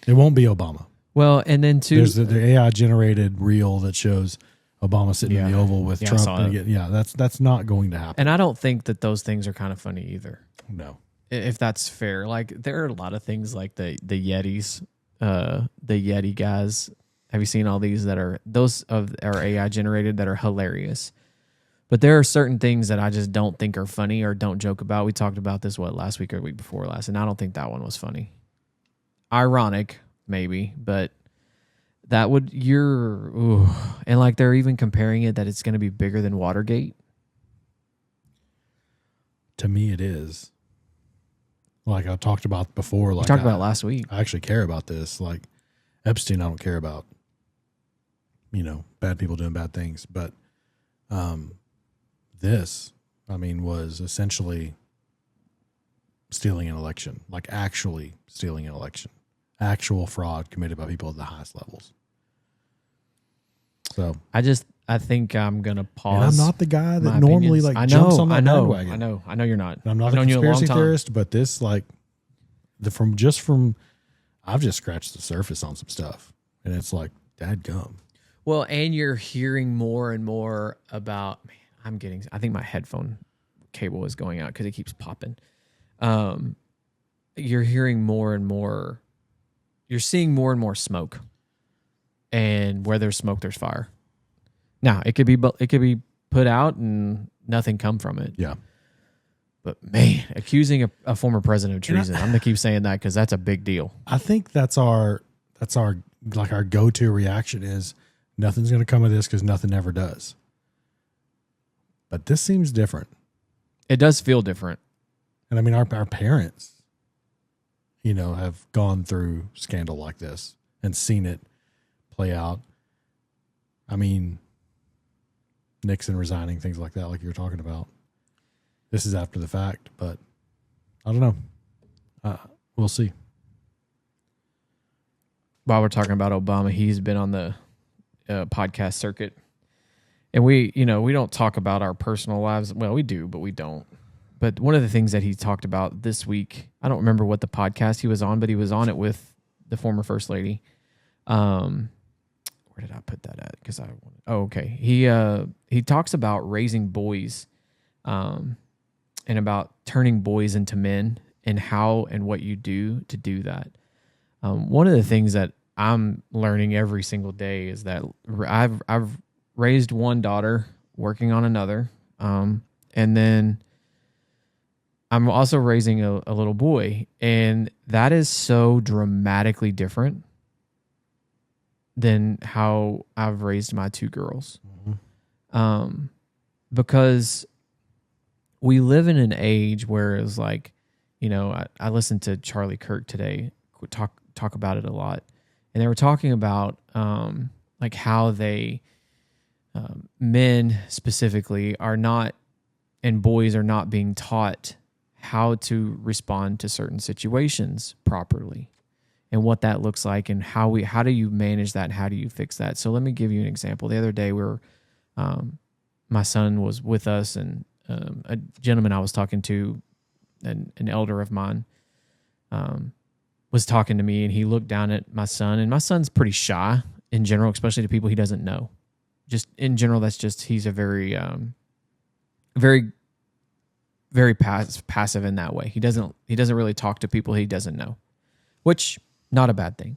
It won't be Obama. Well, and then too, there's the AI generated reel that shows Obama sitting in the Oval with Trump. That's not going to happen. And I don't think that those things are kind of funny either. No. If that's fair. Like there are a lot of things like the Yetis, the Yeti guys Have you seen all these that are AI generated that are hilarious? But there are certain things that I just don't think are funny or don't joke about. We talked about this last week or week before last, and I don't think that one was funny. Ironic, maybe, but that would and like they're even comparing it that it's going to be bigger than Watergate. To me, it is. Like I talked about before. Like we talked about last week. I actually care about this. Like Epstein, I don't care about. Bad people doing bad things, but this, was essentially stealing an election. Like actually stealing an election. Actual fraud committed by people at the highest levels. So I think I'm gonna pause. And I'm not the guy that normally jumps on that bandwagon. I know you're not. I'm not a conspiracy theorist, but this I've just scratched the surface on some stuff, and it's like, dadgum. Well, and you're hearing more and more about. Man, I think my headphone cable is going out because it keeps popping. You're hearing more and more. You're seeing more and more smoke, and where there's smoke, there's fire. Now it could be put out and nothing come from it. Yeah, but man, accusing a former president of treason, I'm gonna keep saying that because that's a big deal. I think that's our go-to reaction is nothing's gonna come of this because nothing ever does. But this seems different. It does feel different, and our parents. Have gone through scandal like this and seen it play out. Nixon resigning, things like that, like you were talking about. This is after the fact, but I don't know. We'll see. While we're talking about Obama, he's been on the podcast circuit. And we don't talk about our personal lives. Well, we do, but we don't. But one of the things that he talked about this week, I don't remember what the podcast he was on, but he was on it with the former first lady. Where did I put that at? Okay. He talks about raising boys, and about turning boys into men and how and what you do to do that. One of the things that I'm learning every single day is that I've raised one daughter, working on another, and then I'm also raising a little boy, and that is so dramatically different than how I've raised my two girls. Mm-hmm. Because we live in an age where it's like, I listened to Charlie Kirk today talk about it a lot, and they were talking about like how they men specifically are not, and boys are not being taught how to respond to certain situations properly and what that looks like and how do you manage that and how do you fix that. So let me give you an example. The other day my son was with us, and a gentleman I was talking to, an elder of mine, was talking to me, and he looked down at my son, and my son's pretty shy in general, especially to people he doesn't know. Just in general, he's a very, very, very passive in that way. He doesn't really talk to people he doesn't know, which not a bad thing.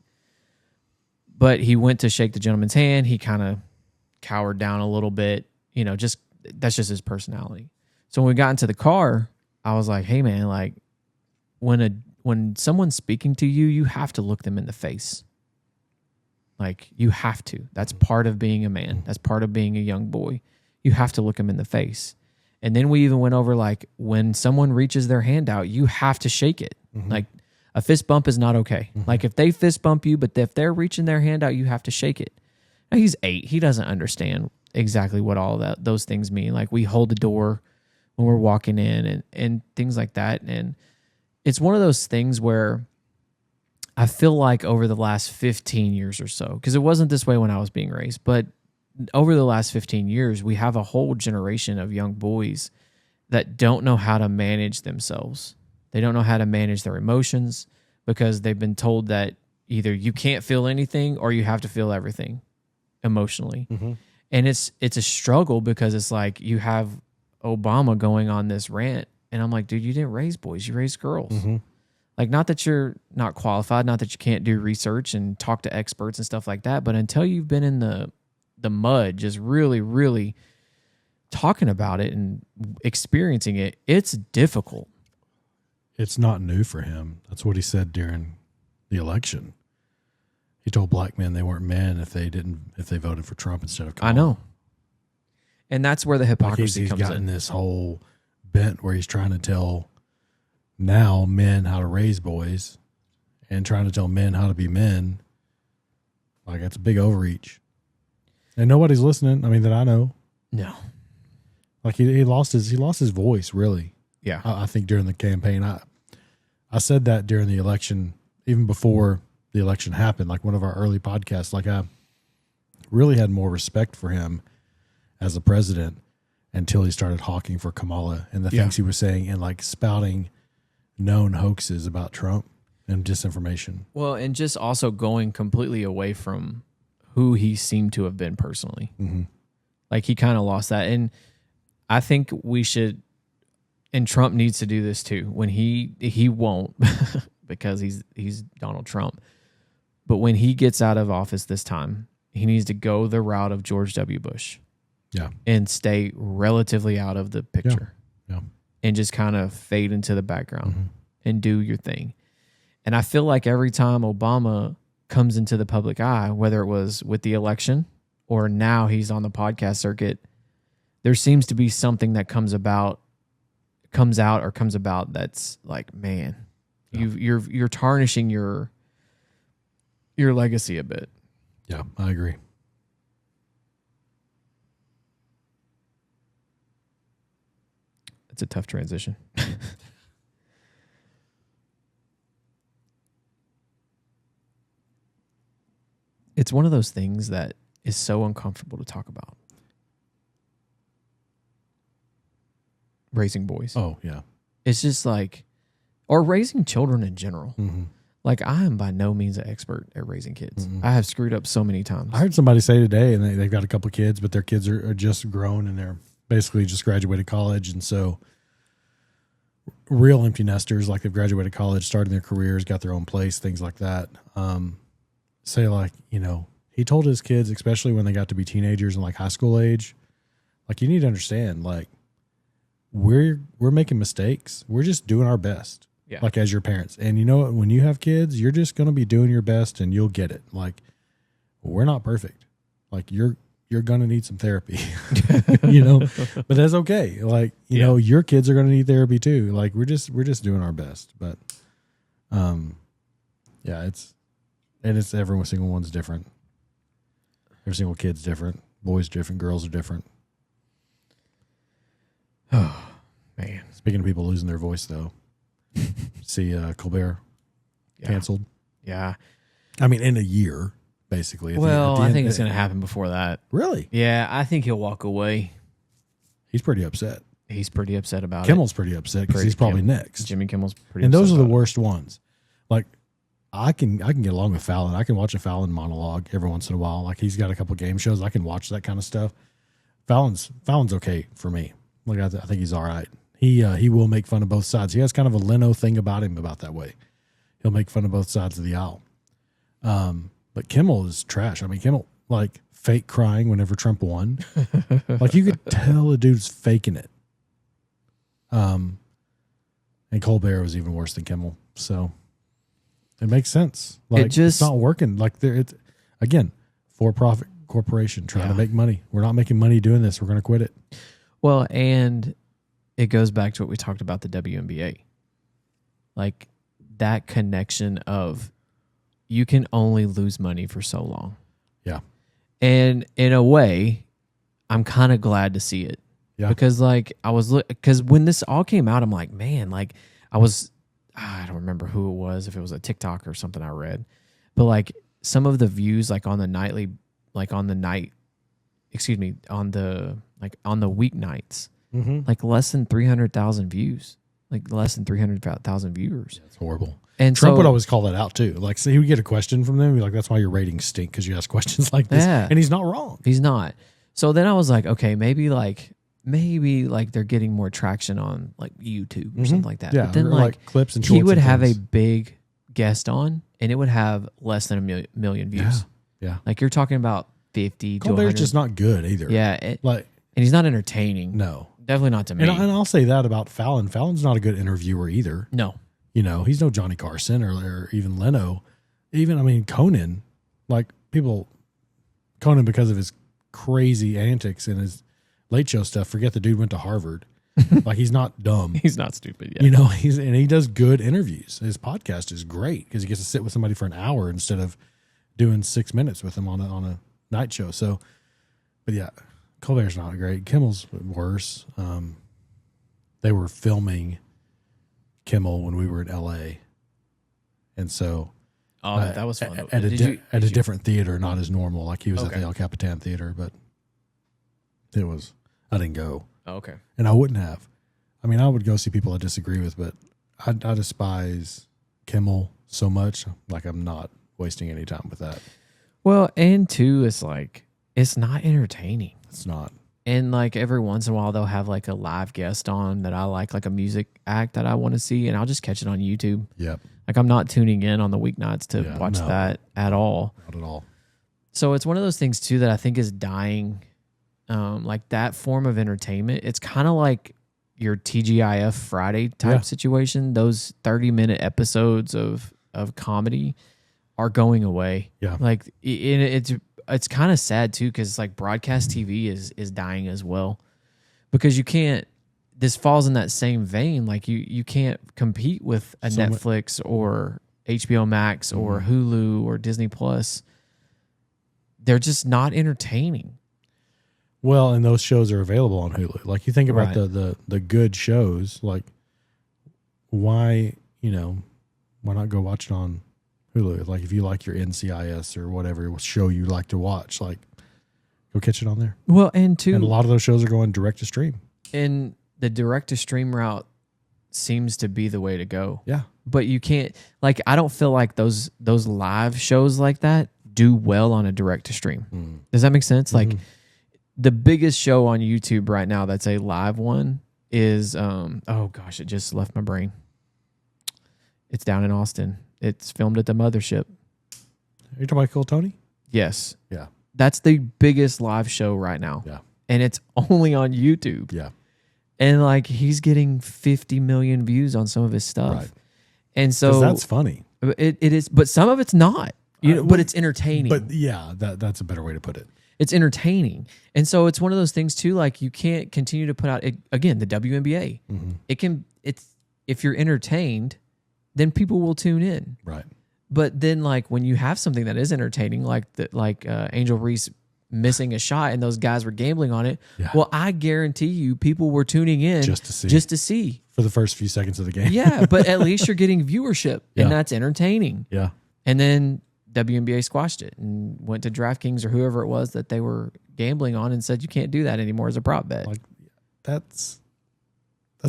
But he went to shake the gentleman's hand. He kind of cowered down a little bit, that's just his personality. So when we got into the car, I was like, hey man, like when someone's speaking to you, you have to look them in the face. Like you have to. That's part of being a man. That's part of being a young boy. You have to look them in the face. And then we even went over like when someone reaches their hand out, you have to shake it. Mm-hmm. Like a fist bump is not okay. Mm-hmm. Like if they fist bump you, but if they're reaching their hand out, you have to shake it. Now he's 8. He doesn't understand exactly what all those things mean. Like we hold the door when we're walking in and things like that. And it's one of those things where I feel like over the last 15 years or so, because it wasn't this way when I was being raised, but over the last 15 years, we have a whole generation of young boys that don't know how to manage themselves. They don't know how to manage their emotions because they've been told that either you can't feel anything or you have to feel everything emotionally. Mm-hmm. And it's a struggle because it's like you have Obama going on this rant, and I'm like, dude, you didn't raise boys, you raised girls. Mm-hmm. Like, not that you're not qualified, not that you can't do research and talk to experts and stuff like that, but until you've been in the mud, just really, really talking about it and experiencing it, it's difficult. It's not new for him. That's what he said during the election. He told black men they weren't men if they voted for Trump instead of Kamala. I know. And that's where the hypocrisy he's comes gotten in. this whole bent where he's trying to tell now men how to raise boys and trying to tell men how to be men. Like, it's a big overreach. And nobody's listening. I mean, that I know. No. Like, he lost his voice, really. Yeah. I think during the campaign. I said that during the election, even before the election happened, like one of our early podcasts. Like, I really had more respect for him as a president until he started hawking for Kamala and the things he was saying and like spouting known hoaxes about Trump and disinformation. Well, and just also going completely away from who he seemed to have been personally. Mm-hmm. Like, he kind of lost that. And I think we should, and Trump needs to do this too. When he won't because he's Donald Trump. But when he gets out of office this time, he needs to go the route of George W. Bush. Yeah. And stay relatively out of the picture. Yeah. And just kind of fade into the background and do your thing. And I feel like every time Obama comes into the public eye, whether it was with the election or now he's on the podcast circuit, there seems to be something that comes out that's like, man, you're tarnishing your legacy a bit. Yeah, I agree. It's a tough transition. It's one of those things that is so uncomfortable to talk about. Raising boys. Oh, yeah. It's just like, or raising children in general. Mm-hmm. Like, I am by no means an expert at raising kids. Mm-hmm. I have screwed up so many times. I heard somebody say today, and they've got a couple of kids, but their kids are just grown and they're basically just graduated college. And so real empty nesters, like they've graduated college, started their careers, got their own place, things like that. Say like, he told his kids, especially when they got to be teenagers and like high school age, like, you need to understand, like, we're making mistakes. We're just doing our best. Yeah. Like, as your parents. And you know what? When you have kids, you're just going to be doing your best and you'll get it. Like, we're not perfect. Like, you're going to need some therapy, but that's okay. Like, your kids are going to need therapy too. Like, we're just doing our best, but, it's every single one's different. Every single kid's different. Boys different. Girls are different. Oh, man. Speaking of people losing their voice, though, see Colbert canceled. Yeah. I mean, in a year, basically. I think it's going to happen before that. Really? Yeah, I think he'll walk away. He's pretty upset. He's pretty upset about Kimmel's pretty upset because he's probably next. Jimmy Kimmel's pretty and upset. And those are the about worst ones. Like, I can get along with Fallon. I can watch a Fallon monologue every once in a while. Like, he's got a couple game shows. I can watch that kind of stuff. Fallon's okay for me. Like, I think he's all right. He will make fun of both sides. He has kind of a Leno thing about him about that way. He'll make fun of both sides of the aisle. But Kimmel is trash. I mean, Kimmel, like, fake crying whenever Trump won. Like, you could tell the dude's faking it. And Colbert was even worse than Kimmel. So it makes sense. Like, it's not working. Like, again, for-profit corporation trying to make money. We're not making money doing this. We're going to quit it. Well, and it goes back to what we talked about the WNBA. Like, that connection of you can only lose money for so long. Yeah. And in a way, I'm kind of glad to see it. Yeah. Because because when this all came out, I'm like, man, like, I don't remember who it was, if it was a TikTok or something I read, but like some of the views, like on the weeknights, like less than 300,000 views, like less than 300,000 viewers. That's horrible. And Trump would always call that out too. Like, so he would get a question from them, be like, "That's why your ratings stink because you ask questions like this." Yeah. And he's not wrong. He's not. So then I was like, okay, maybe maybe like they're getting more traction on like YouTube or something like that. Yeah, But then or like clips and shorts. he would and have a things. big guest on, and it would have less than a million views. Yeah. Like you're talking about 50 to Colbert's 100. just not good either. Yeah, Like, and he's not entertaining. no. Definitely not to me. And I'll say that about Fallon. Fallon's not a good interviewer either. No. You know, he's no Johnny Carson or even Leno. Even, I mean, Conan, like Conan, because of his crazy antics and his late show stuff, forget the dude went to Harvard. Like, he's not dumb. He's not stupid yet. You know, and he does good interviews. His podcast is great because he gets to sit with somebody for an hour instead of doing 6 minutes with him on a night show. So, but yeah, Colbert's not great. Kimmel's worse. They were filming Kimmel when we were in LA, and so that was fun. at a different theater, not as normal. Like he was at the El Capitan theater, but it was. I didn't go. Oh, okay. And I wouldn't have. I mean, I would go see people I disagree with, but I despise Kimmel so much. Like, I'm not wasting any time with that. Well, and two, it's like, it's not entertaining. It's not. And like every once in a while, they'll have like a live guest on that I like a music act that I want to see, and I'll just catch it on YouTube. Yep. Like I'm not tuning in on the weeknights to watch that at all. Not at all. So it's one of those things too that I think is dying. Like that form of entertainment, it's kind of like your TGIF Friday type situation. Those 30-minute episodes of comedy are going away. Yeah. Like it's kind of sad too, because like broadcast TV is dying as well, because you can't. This falls in that same vein. Like you can't compete with a Netflix or HBO Max or Hulu or Disney Plus. They're just not entertaining. Well, and those shows are available on Hulu. Like you think about the good shows, like why not go watch it on Hulu? Like if you like your NCIS or whatever show you like to watch, like go catch it on there. Well, and a lot of those shows are going direct to stream. And the direct to stream route seems to be the way to go. Yeah. But you can't, like, I don't feel like those live shows like that do well on a direct to stream. Does that make sense? Like the biggest show on YouTube right now that's a live one is oh gosh, it just left my brain. It's down in Austin. It's filmed at the mothership. Are you talking about Cool Tony? Yes. Yeah. That's the biggest live show right now. Yeah. And it's only on YouTube. Yeah. And like he's getting 50 million views on some of his stuff. Right. And so that's funny. It is, but some of it's not. But it's entertaining. But yeah, that's a better way to put it. It's entertaining. And so it's one of those things too, like you can't continue to put out again, the WNBA. If you're entertained, then people will tune in. Right. But then like when you have something that is entertaining, like Angel Reese missing a shot and those guys were gambling on it. Yeah. Well, I guarantee you people were tuning in just to see for the first few seconds of the game. Yeah. But at least you're getting viewership and that's entertaining. Yeah. And then WNBA squashed it and went to DraftKings or whoever it was that they were gambling on and said you can't do that anymore as a prop bet. Like that's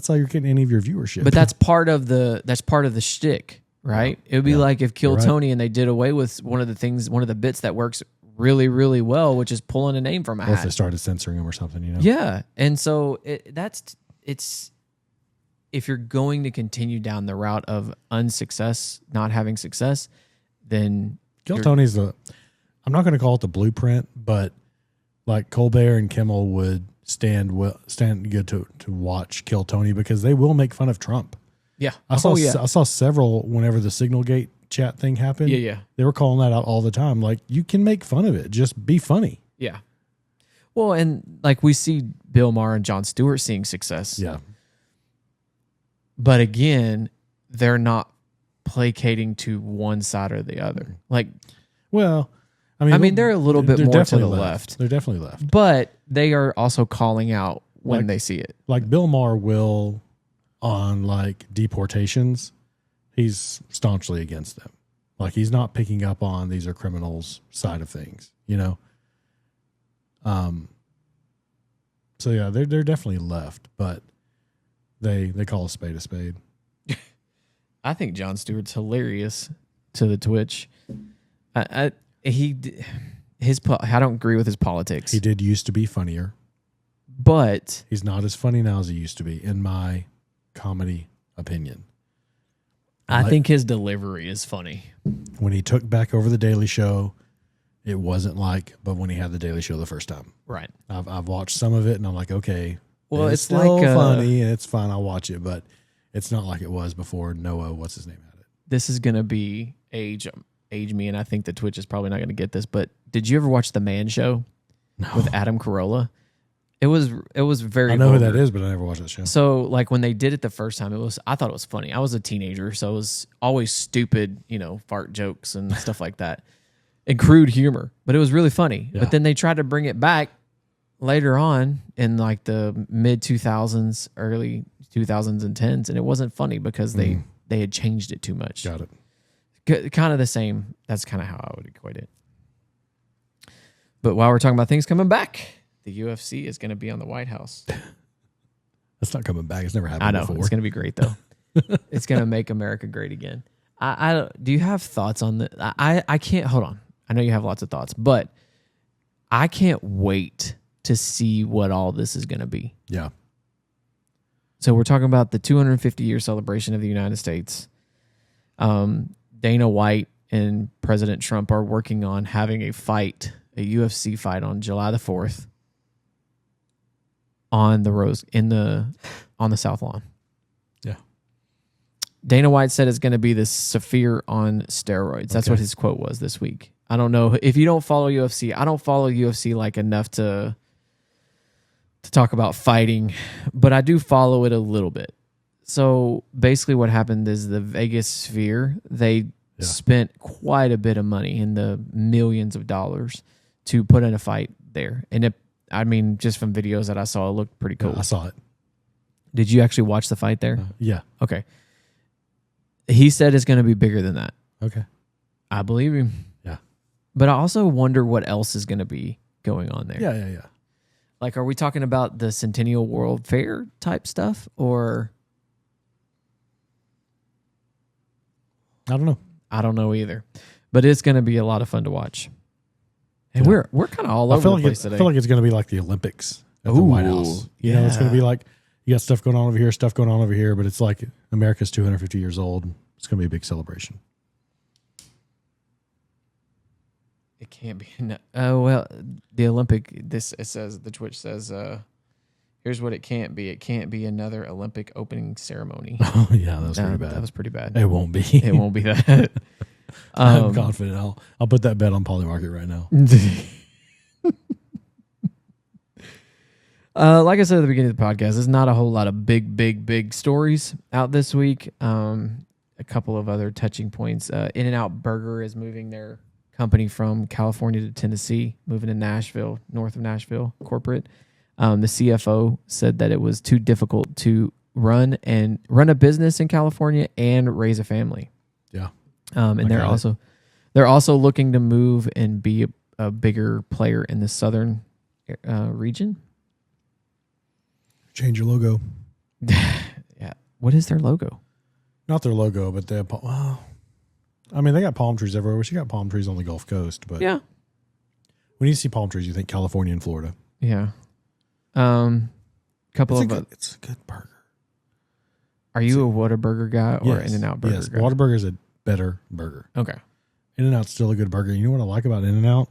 how you're getting any of your viewership. But that's part of the shtick, right? It would be like if Kill Tony and they did away with one of the bits that works really, really well, which is pulling a name from a hat. Or if they started censoring them or something, Yeah, and so it's if you're going to continue down the route of unsuccess, not having success, then Kill Tony's I'm not going to call it the blueprint, but like Colbert and Kimmel would stand good to watch Kill Tony because they will make fun of Trump. Yeah, I saw several whenever the Signalgate chat thing happened. Yeah. They were calling that out all the time. Like you can make fun of it, just be funny. Yeah. Well, and like we see Bill Maher and Jon Stewart seeing success. Yeah. But again, they're not placating to one side or the other. Like, well, I mean, they're a little bit more to the left. They're definitely left. But they are also calling out when they see it. Like Bill Maher will on like deportations, he's staunchly against them. Like he's not picking up on these are criminals side of things, So yeah, they're definitely left, but they call a spade a spade. I think Jon Stewart's hilarious to the Twitch. I don't agree with his politics. He did used to be funnier, But He's not as funny now as he used to be, in my comedy opinion. I think his delivery is funny. When he took back over the Daily Show, it wasn't but when he had the Daily Show the first time. Right. I've watched some of it, and I'm like, okay, Well, it's still funny, and it's fun. I'll watch it, but it's not like it was before Noah, what's his name, had it. This is going to be age me, and I think the Twitch is probably not going to get this, but did you ever watch The Man Show with Adam Carolla? It was very I know vulgar. who that is, but I never watched that show. So like when they did it the first time, I thought it was funny. I was a teenager, so it was always stupid, fart jokes and stuff like that. And crude humor, but it was really funny. Yeah. But then they tried to bring it back later on in like the mid 2000s, early 2010s, and it wasn't funny because they had changed it too much. Got it. Kind of the same. That's kind of how I would equate it. But while we're talking about things coming back, the UFC is going to be on the White House. That's not coming back. It's never happened I know. before. It's going to be great, though. It's going to make America great again. Do you have thoughts on the? I can't. Hold on. I know you have lots of thoughts, but I can't wait to see what all this is going to be. Yeah. So we're talking about the 250-year celebration of the United States. Dana White and President Trump are working on having a UFC fight on July the 4th on the South Lawn. Yeah. Dana White said it's going to be the Saphir on steroids. That's what his quote was this week. I don't know if you don't follow UFC. I don't follow UFC like enough to talk about fighting, but I do follow it a little bit. So basically what happened is the Vegas Sphere, they spent quite a bit of money, in the millions of dollars, to put in a fight there. And just from videos that I saw, it looked pretty cool. Yeah, I saw it. Did you actually watch the fight there? Yeah. Okay. He said it's going to be bigger than that. Okay. I believe him. Yeah. But I also wonder what else is going to be going on there. Yeah. Like, are we talking about the Centennial World Fair type stuff, or? I don't know. I don't know either. But it's going to be a lot of fun to watch. And we're kind of all over the place today. I feel like it's going to be like the Olympics at the White House. You know, it's going to be like, you got stuff going on over here, stuff going on over here, but it's like America's 250 years old. It's going to be a big celebration. It can't be. Oh, well, the Olympic, the Twitch says, here's what it can't be. It can't be another Olympic opening ceremony. Oh, yeah, that was pretty bad. That was pretty bad. It won't be. It won't be that. I'm confident. I'll put that bet on Polymarket right now. Like I said at the beginning of the podcast, there's not a whole lot of big stories out this week. A couple of other touching points. In-N-Out Burger is moving their company from California to Tennessee, moving to Nashville, north of Nashville, corporate. The CFO said that it was too difficult to run a business in California and raise a family. Yeah. And they're also looking to move and be a bigger player in the southern region. Change your logo. Yeah. What is their logo? Not their logo, but they got palm trees everywhere. You got palm trees on the Gulf Coast, but yeah. When you see palm trees, you think California and Florida. Yeah. It's a good burger. Are you a Whataburger guy or In-N-Out Burger guy? Whataburger is a better burger. Okay. In-N-Out's still a good burger. You know what I like about In-N-Out?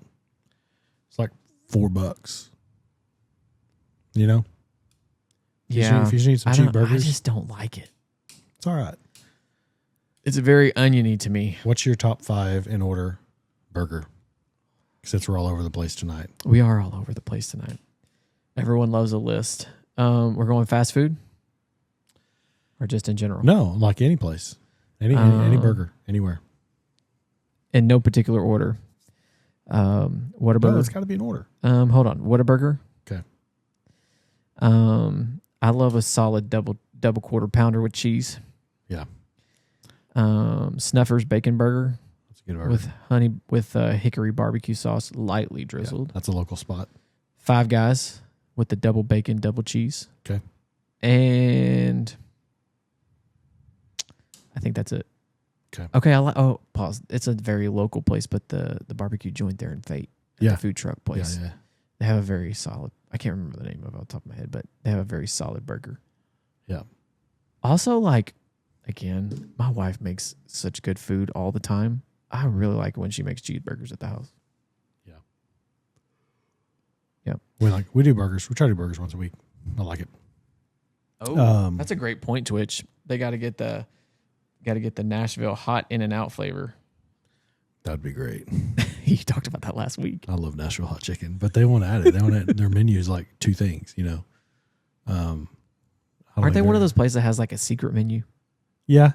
It's like $4. You know? Yeah. If you need some cheap burgers. I just don't like it. It's all right. It's very oniony to me. What's your top 5 in order burger? Since we're all over the place tonight. We are all over the place tonight. Everyone loves a list. We're going fast food? Or just in general? No, like any place. Any burger, anywhere. In no particular order. Whataburger. No, it's got to be in order. Hold on. Whataburger. Okay. I love a solid double quarter pounder with cheese. Yeah. Snuffers bacon burger. That's a good burger. with hickory barbecue sauce lightly drizzled. Yeah, that's a local spot. Five Guys with the double bacon, double cheese. Okay. And I think that's it. Okay. Pause. It's a very local place, but the barbecue joint there in Fate. Yeah. The food truck place. Yeah. They have a very solid I can't remember the name of it off the top of my head, but they have a very solid burger. Yeah. Also, like, again, my wife makes such good food all the time. I really like when she makes cheeseburgers at the house. Yeah. Yeah. We do burgers. We try to do burgers once a week. I like it. Oh, that's a great point, Twitch. They got to get the Nashville hot In-N-Out flavor. That'd be great. You talked about that last week. I love Nashville hot chicken, but they want to add it. They want to, their menu is like 2 things, you know. Aren't they one of those places that has like a secret menu? Yeah.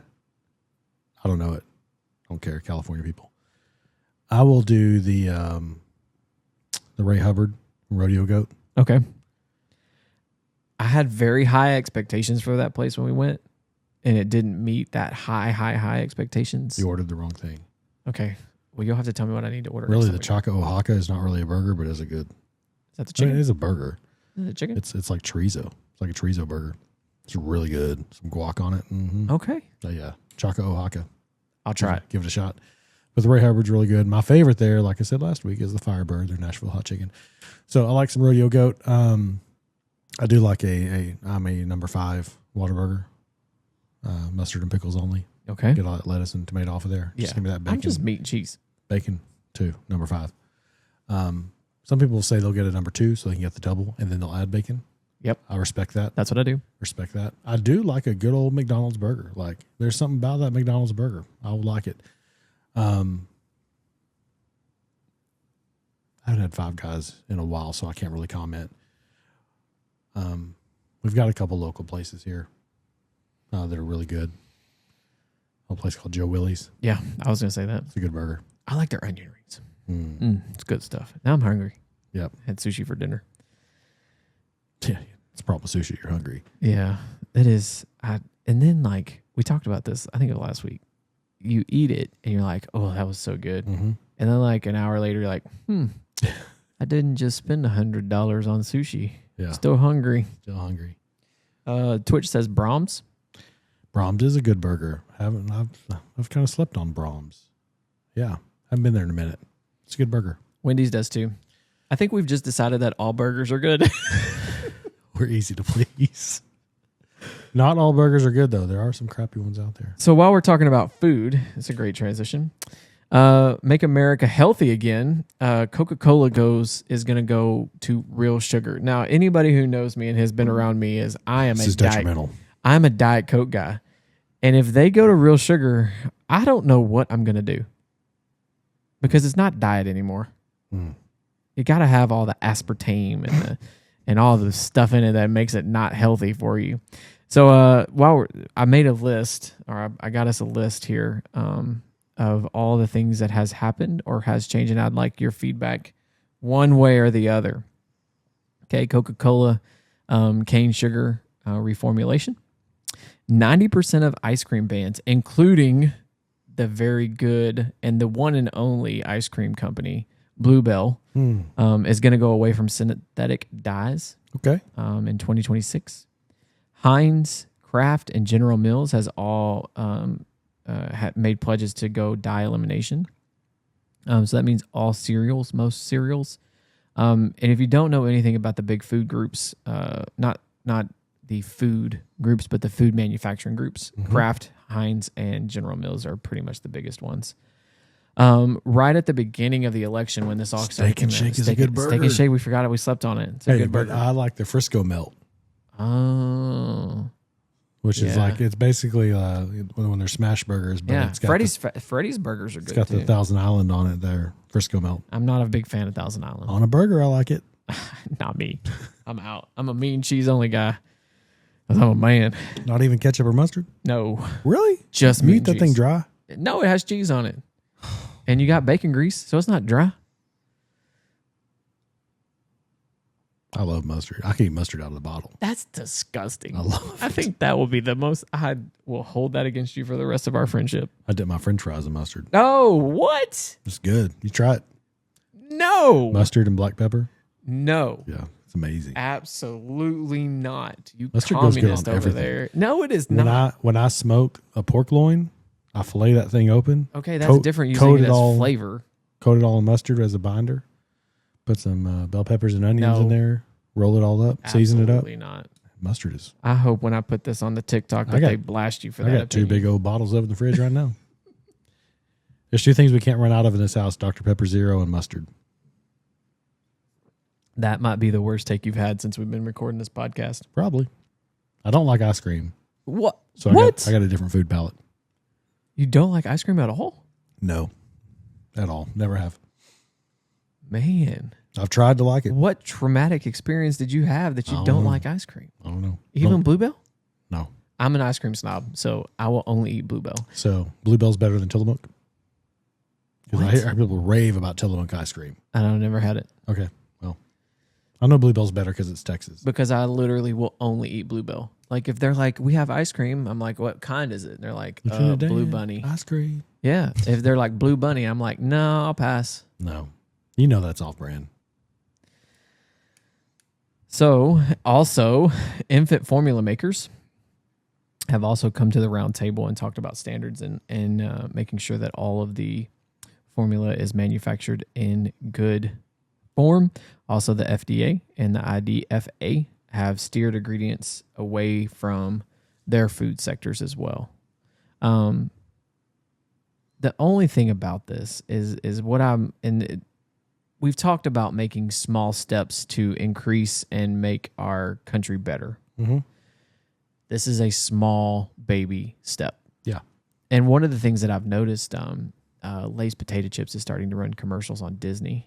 I don't know it. Don't care, California people. I will do the Ray Hubbard Rodeo Goat. Okay. I had very high expectations for that place when we went, and it didn't meet that high expectations. You ordered the wrong thing. Okay. Well, you'll have to tell me what I need to order. Really, the Choco Oaxaca is not really a burger, but is it good? Is that the chicken? I mean, it is a burger. Is it chicken? It's like chorizo. It's like a chorizo burger. It's really good. Some guac on it. Mm-hmm. Okay. So yeah, Choco Oaxaca. I'll try it. Give it a shot. But the Ray Hubbard's really good. My favorite there, like I said last week, is the Firebird, their Nashville hot chicken. So I like some Rodeo Goat. I do like I'm a number 5 Whataburger. Mustard and pickles only. Okay. Get all that lettuce and tomato off of there. Yeah. Just give me that bacon. I'm just meat and cheese. Bacon, 2, number 5. Some people say they'll get a number 2 so they can get the double, and then they'll add bacon. Yep. I respect that. That's what I do. Respect that. I do like a good old McDonald's burger. Like, there's something about that McDonald's burger. I would like it. I haven't had Five Guys in a while, so I can't really comment. We've got a couple local places here that are really good. A place called Joe Willie's. Yeah, I was going to say that. It's a good burger. I like their onion rings. It's good stuff. Now I'm hungry. Yep. Had sushi for dinner. Yeah, it's a problem with sushi. You're hungry. Yeah, it is. And then, like, we talked about this, I think it was last week. You eat it, and you're like, oh, that was so good. Mm-hmm. And then, like, an hour later, you're like, I didn't just spend $100 on sushi. Yeah. Still hungry. Still hungry. Twitch says Brahms. Brahms is a good burger. I've kind of slept on Brahms. Yeah, haven't been there in a minute. It's a good burger. Wendy's does too. I think we've just decided that all burgers are good. We're easy to please. Not all burgers are good, though. There are some crappy ones out there. So while we're talking about food, it's a great transition. Make America healthy again. Coca-Cola is going to go to real sugar. Now, anybody who knows me and has been around me is I'm a Diet Coke guy. And if they go to real sugar, I don't know what I'm going to do. Because it's not diet anymore. You got to have all the aspartame and all the stuff in it that makes it not healthy for you. So I made a list, or I got us a list here of all the things that has happened or has changed, and I'd like your feedback one way or the other. Okay, Coca-Cola cane sugar reformulation. 90% of ice cream brands, including the very good and the one and only ice cream company, Bluebell, is going to go away from synthetic dyes. Okay. In 2026. Heinz, Kraft, and General Mills has all made pledges to go dye elimination. So that means all cereals, most cereals. And if you don't know anything about the big food groups, not the food groups, but the food manufacturing groups, Kraft, Heinz, and General Mills are pretty much the biggest ones. Right at the beginning of the election when this all started, Steak and Shake is a good burger. Steak and Shake, we forgot it. We slept on it. It's a good burger. I like the Frisco Melt. Oh. Which is like, it's basically when they're smash burgers. But Yeah, it's got Freddy's burgers are good. It's got the Thousand Island on it there, Frisco Melt. I'm not a big fan of Thousand Island. On a burger, I like it. Not me. I'm out. I'm a mean cheese only guy. I'm a man. Not even ketchup or mustard? No. Really? Just you meat eat that cheese. thing dry? No, it has cheese on it. And you got bacon grease, so it's not dry. I love mustard. I can eat mustard out of the bottle. That's disgusting. I love it. I think that will be the most. I will hold that against you for the rest of our friendship. I dip my french fries in mustard. Oh, what? It's good. You try it. No. Mustard and black pepper? No. Yeah, it's amazing. Absolutely not. You Mustard goes good communist on over everything. there. No, it is not. When I smoke a pork loin, I fillet that thing open. Okay, that's different using it as flavor. Coat it all in mustard as a binder. Put some bell peppers and onions in there. roll it all up, season it up. Absolutely not. Mustard is. I hope when I put this on the TikTok that they blast you for that. I got two big old bottles of it in the fridge right now. There's two things we can't run out of in this house: Dr. Pepper Zero and mustard. That might be the worst take you've had since we've been recording this podcast. Probably. I don't like ice cream. What? So What? I got a different food palate. You don't like ice cream at all? No, at all. Never have. Man. I've tried to like it. What traumatic experience did you have that you don't like ice cream? I don't know. Even Bluebell? No. I'm an ice cream snob, so I will only eat Bluebell. So Bluebell's better than Tillamook? Because I hear people rave about Tillamook ice cream. I've never had it. Okay. Well, I know Bluebell's better because it's Texas. Because I literally will only eat Bluebell. Like if they're like, we have ice cream, I'm like, what kind is it? And they're like, Blue Bunny. Ice cream. Yeah. If they're like Blue Bunny, I'm like, no, I'll pass. No. You know that's off brand. So, also, infant formula makers have also come to the round table and talked about standards and making sure that all of the formula is manufactured in good form. Also, the FDA and the IDFA have steered ingredients away from their food sectors as well. The only thing about this is what I'm in. We've talked about making small steps to increase and make our country better. Mm-hmm. This is a small baby step. Yeah. And one of the things that I've noticed, Lay's Potato Chips is starting to run commercials on Disney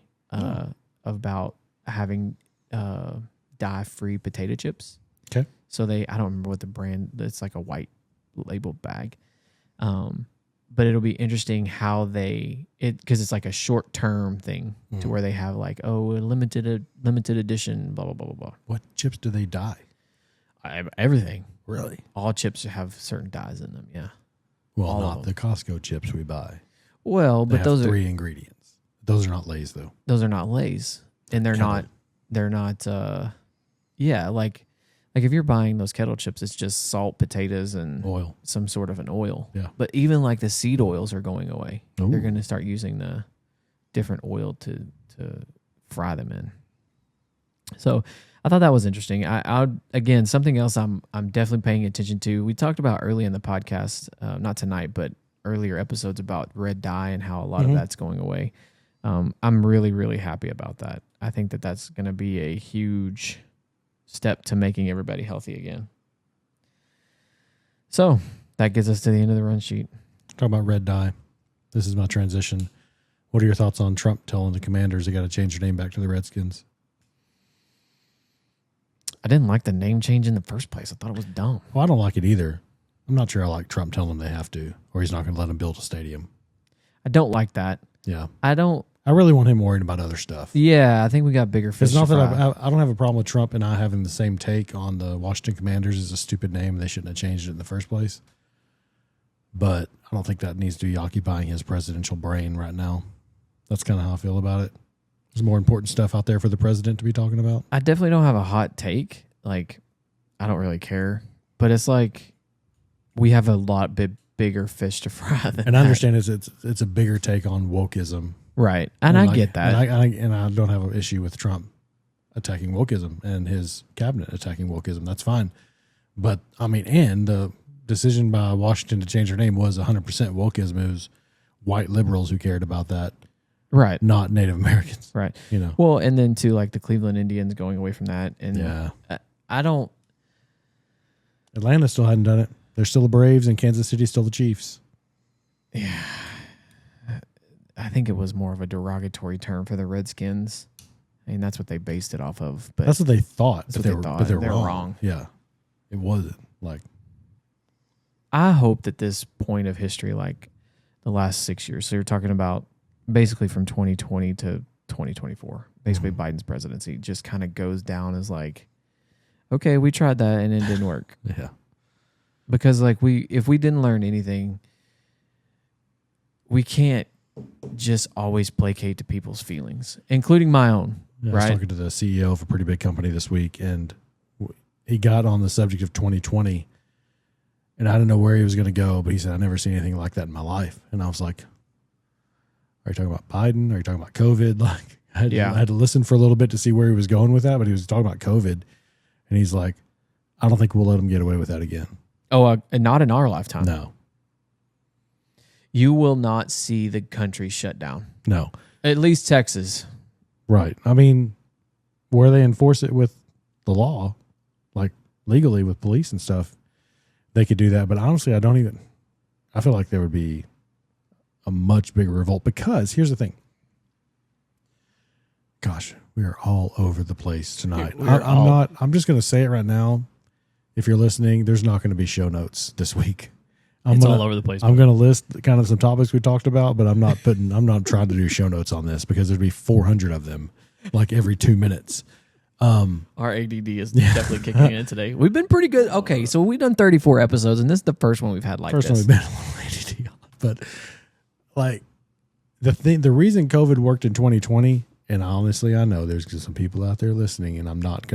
about having dye-free potato chips. Okay. So I don't remember what the brand, it's like a white labeled bag. But it'll be interesting how because it's like a short term thing to where they have like, a limited edition, blah, blah, blah, blah, blah. What chips do they dye? Everything. Really? All chips have certain dyes in them. Yeah. Well, all not the Costco chips we buy. Well, They but have those are three ingredients. Those are not Lay's though. those are not Lay's, and they're not. Yeah, like if you're buying those kettle chips, it's just salt, potatoes, and Oil. some sort of an oil. Yeah. But even like the seed oils are going away. Ooh. They're going to start using the different oil to fry them in. So I thought that was interesting. I again, something else I'm definitely paying attention to. We talked about early in the podcast, not tonight, but earlier episodes about red dye and how a lot of that's going away. I'm really, really happy about that. I think that that's going to be a huge step to making everybody healthy again. So that gets us to the end of the run sheet. Talk about red dye. This is my transition. What are your thoughts on Trump telling the Commanders they got to change their name back to the Redskins? I didn't like the name change in the first place. I thought it was dumb. Well, I don't like it either. I'm not sure I like Trump telling them they have to, or he's not going to let them build a stadium. I don't like that. Yeah. I really want him worried about other stuff. Yeah, I think we got bigger fish. It's not to that fry. I don't have a problem with Trump and I having the same take on the Washington Commanders is a stupid name and they shouldn't have changed it in the first place. But I don't think that needs to be occupying his presidential brain right now. That's kind of how I feel about it. There's more important stuff out there for the president to be talking about. I definitely don't have a hot take. Like, I don't really care. But it's like we have a lot bigger fish to fry than And I understand it's a bigger take on wokeism. Right. And I get that. And I don't have an issue with Trump attacking wokeism and his cabinet attacking wokeism. That's fine. But, I mean, and the decision by Washington to change their name was 100% wokeism. It was white liberals who cared about that. Right. Not Native Americans. Right. You know. Well, and then too, like the Cleveland Indians going away from that. And yeah. I don't. Atlanta still hadn't done it. They're still the Braves and Kansas City's still the Chiefs. Yeah. I think it was more of a derogatory term for the Redskins. I mean, that's what they based it off of. But that's what they thought. But they were wrong. Yeah. It wasn't. Like, I hope that this point of history, like the last 6 years, so you're talking about basically from 2020 to 2024, basically Biden's presidency just kind of goes down as like, okay, we tried that and it didn't work. Yeah. Because like if we didn't learn anything, we can't just always placate to people's feelings, including my own. Yeah, right? I was talking to the CEO of a pretty big company this week, and he got on the subject of 2020, and I didn't know where he was going to go, but he said, I've never seen anything like that in my life. And I was like, are you talking about Biden? Are you talking about COVID? Like, I had to listen for a little bit to see where he was going with that, but he was talking about COVID, and he's like, I don't think we'll let him get away with that again. Oh, not in our lifetime. No. You will not see the country shut down. No. At least Texas. Right. I mean, where they enforce it with the law, like legally with police and stuff, they could do that. But honestly, I feel like there would be a much bigger revolt, because here's the thing. Gosh, we are all over the place tonight. I'm just going to say it right now. If you're listening, there's not going to be show notes this week. It's all over the place. I'm going to list kind of some topics we talked about, but I'm not trying to do show notes on this, because there'd be 400 of them like every 2 minutes. Our ADD is definitely kicking in today. We've been pretty good. Okay, so we've done 34 episodes, and this is the first one we've had like this. First one we've been a little ADD on. But like the reason COVID worked in 2020, and honestly, I know there's some people out there listening, and I'm not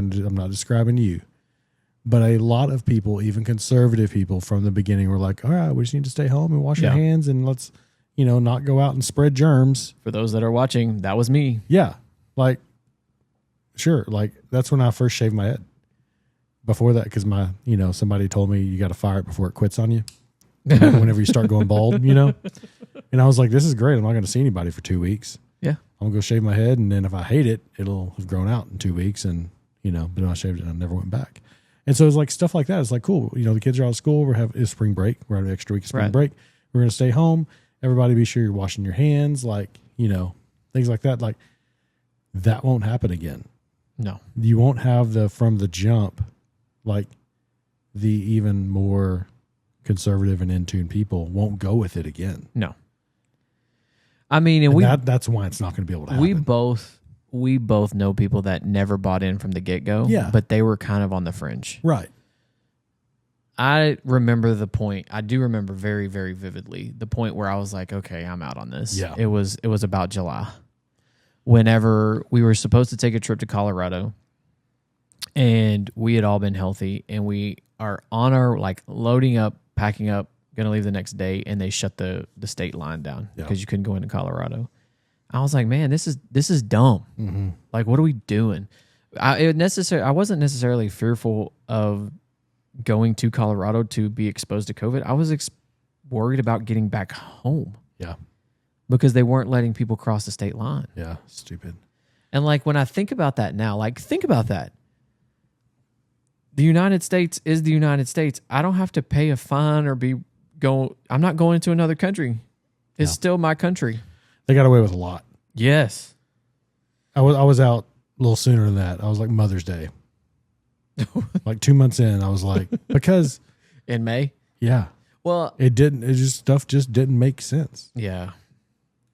describing you, but a lot of people, even conservative people from the beginning, were like, all right, we just need to stay home and wash our hands, and let's, not go out and spread germs. For those that are watching, that was me. Yeah. Like, sure. Like, that's when I first shaved my head. Before that, because somebody told me you got to fire it before it quits on you. Whenever you start going bald, And I was like, this is great. I'm not going to see anybody for 2 weeks. Yeah. I'm going to go shave my head, and then if I hate it, it'll have grown out in 2 weeks, and, but then I shaved it and I never went back. And so it's like stuff like that. It's like, cool. The kids are out of school. It's spring break. We're having an extra week of spring break. We're going to stay home. Everybody be sure you're washing your hands, like, things like that. Like, that won't happen again. No. You won't have from the jump, like, the even more conservative and in tune people won't go with it again. No. I mean, and that's why it's not going to be able to happen. We both know people that never bought in from the get-go, but they were kind of on the fringe. Right. I remember the point. I do remember very, very vividly the point where I was like, okay, I'm out on this. Yeah. It was about July. Whenever we were supposed to take a trip to Colorado, and we had all been healthy, and we are on our, like, loading up, packing up, going to leave the next day, and they shut the state line down because you couldn't go into Colorado. I was like, man, this is dumb. Mm-hmm. Like, what are we doing? I wasn't necessarily fearful of going to Colorado to be exposed to COVID. I was worried about getting back home. Yeah. Because they weren't letting people cross the state line. Yeah, stupid. And like, when I think about that now, like, think about that. The United States is the United States. I don't have to pay a fine or I'm not going into another country. It's still my country. They got away with a lot. Yes. I was out a little sooner than that. I was like Mother's Day. Like 2 months in, I was like, because in May? Yeah. Well, stuff just didn't make sense. Yeah.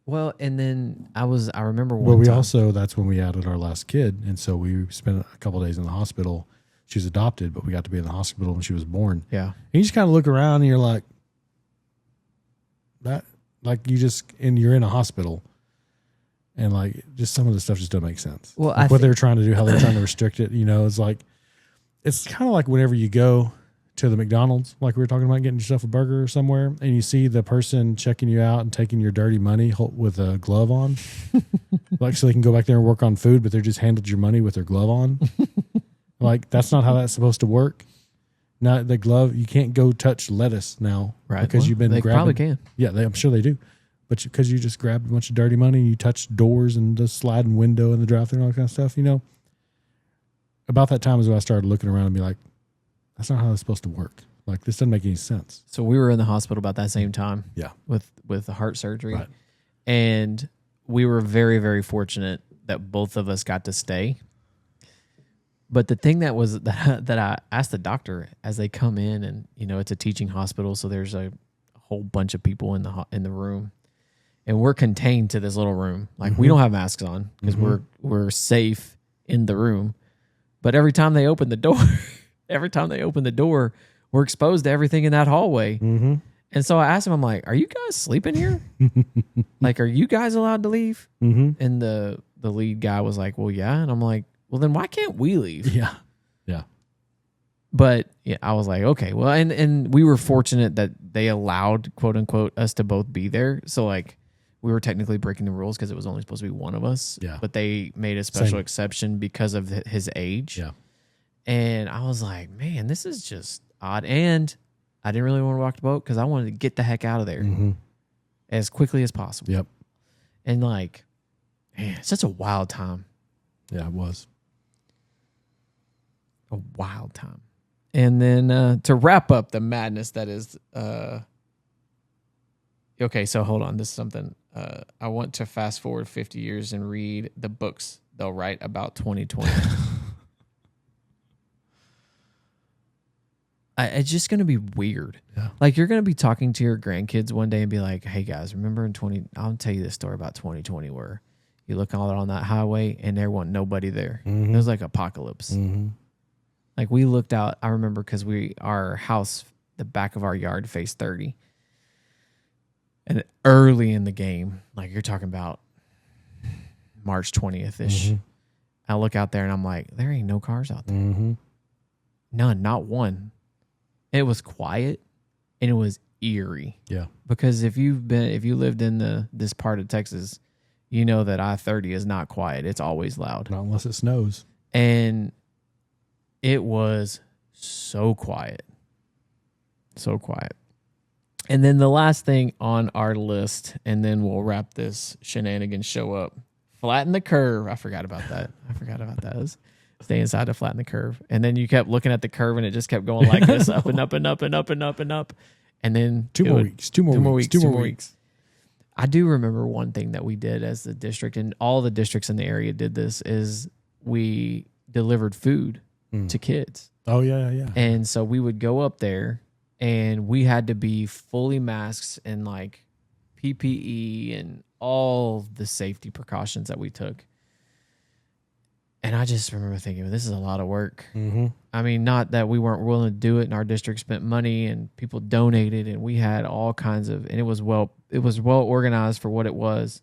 Well, and then I remember that's when we added our last kid. And so we spent a couple of days in the hospital. She was adopted, but we got to be in the hospital when she was born. Yeah. And you just kind of look around and you're like, you're in a hospital, and like, just some of the stuff just doesn't make sense. Well, like what they're trying to do, how they're trying to restrict it, it's like, it's kind of like whenever you go to the McDonald's, like we were talking about, getting yourself a burger somewhere, and you see the person checking you out and taking your dirty money with a glove on, like, so they can go back there and work on food, but they just handled your money with their glove on. Like, that's not how that's supposed to work. Now, the glove, you can't go touch lettuce now, right? Because you've been they grabbing. Probably can. Yeah, I'm sure they do. But because you just grabbed a bunch of dirty money and you touched doors and the sliding window and the drive-thru and all that kind of stuff, About that time is when I started looking around and be like, that's not how it's supposed to work. Like, this doesn't make any sense. So we were in the hospital about that same time. Yeah. With the heart surgery. Right. And we were very, very fortunate that both of us got to stay. But the thing that I asked the doctor as they come in, and it's a teaching hospital, so there's a whole bunch of people in the room, and we're contained to this little room. Like, we don't have masks on because we're safe in the room. But every time they open the door, we're exposed to everything in that hallway. Mm-hmm. And so I asked him, I'm like, "Are you guys sleeping here? Like, are you guys allowed to leave?" Mm-hmm. And the lead guy was like, "Well, yeah." And I'm like, well, then why can't we leave? Yeah. Yeah. But yeah, I was like, okay, well, and we were fortunate that they allowed, quote unquote, us to both be there. So like, we were technically breaking the rules because it was only supposed to be one of us. Yeah. But they made a special Same. exception because of his age. Yeah. And I was like, man, this is just odd. And I didn't really want to rock the boat because I wanted to get the heck out of there as quickly as possible. Yep. And like, man, it's such a wild time. Yeah, it was. A wild time. And then to wrap up the madness that is, okay, so hold on. This is something. I want to fast forward 50 years and read the books they'll write about 2020. It's just going to be weird. Yeah. Like you're going to be talking to your grandkids one day and be like, hey guys, remember I'll tell you this story about 2020 where you look out on that highway and there wasn't nobody there. It was like apocalypse. Like we looked out, I remember because our house, the back of our yard faced 30. And early in the game, like you're talking about March 20th-ish, I look out there and I'm like, there ain't no cars out there. None, not one. It was quiet and it was eerie. Yeah. Because if you lived in this part of Texas, you know that I-30 is not quiet. It's always loud. Not unless it snows. And it was so quiet. So quiet. And then the last thing on our list, and then we'll wrap this shenanigans show up. Flatten the curve. I forgot about that. It was stay inside to flatten the curve. And then you kept looking at the curve and it just kept going like this, up and up and up and up and up and up. And then Two more weeks. I do remember one thing that we did as the district, and all the districts in the area did this, is we delivered food to kids. Oh, yeah. And so we would go up there and we had to be fully masked and like PPE and all the safety precautions that we took. And I just remember thinking, this is a lot of work. I mean, not that we weren't willing to do it, and our district spent money and people donated, and we had all kinds of, and it was well organized for what it was,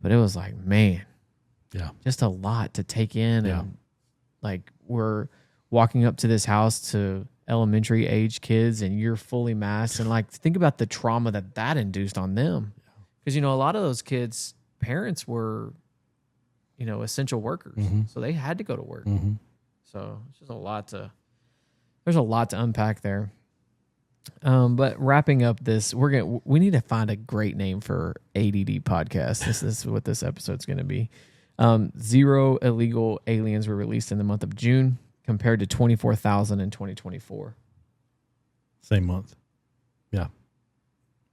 but it was like, man, just a lot to take in. And like we're walking up to this house to elementary age kids and you're fully masked, and like think about the trauma that induced on them. Because, a lot of those kids' parents were, essential workers. So they had to go to work. So it's just there's a lot to unpack there. But wrapping up this, we need to find a great name for ADD podcast. This is what this episode's going to be. 0 illegal aliens were released in the month of June compared to 24,000 in 2024. Same month. Yeah.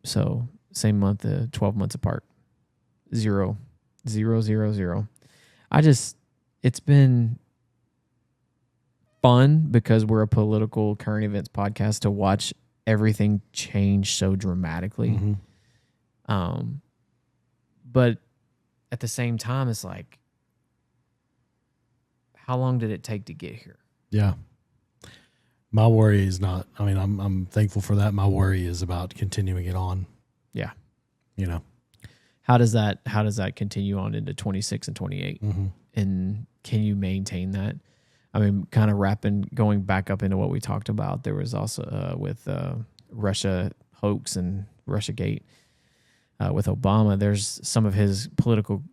So same month, 12 months apart. 0, 0, 0, 0. It's been fun because we're a political current events podcast to watch everything change so dramatically. But at the same time, it's like, how long did it take to get here? Yeah. My worry is not, I'm thankful for that. My worry is about continuing it on. Yeah. How does that continue on into 26 and 28? And can you maintain that? I mean, kind of going back up into what we talked about, there was also with Russia hoax and Russiagate with Obama, there's some of his political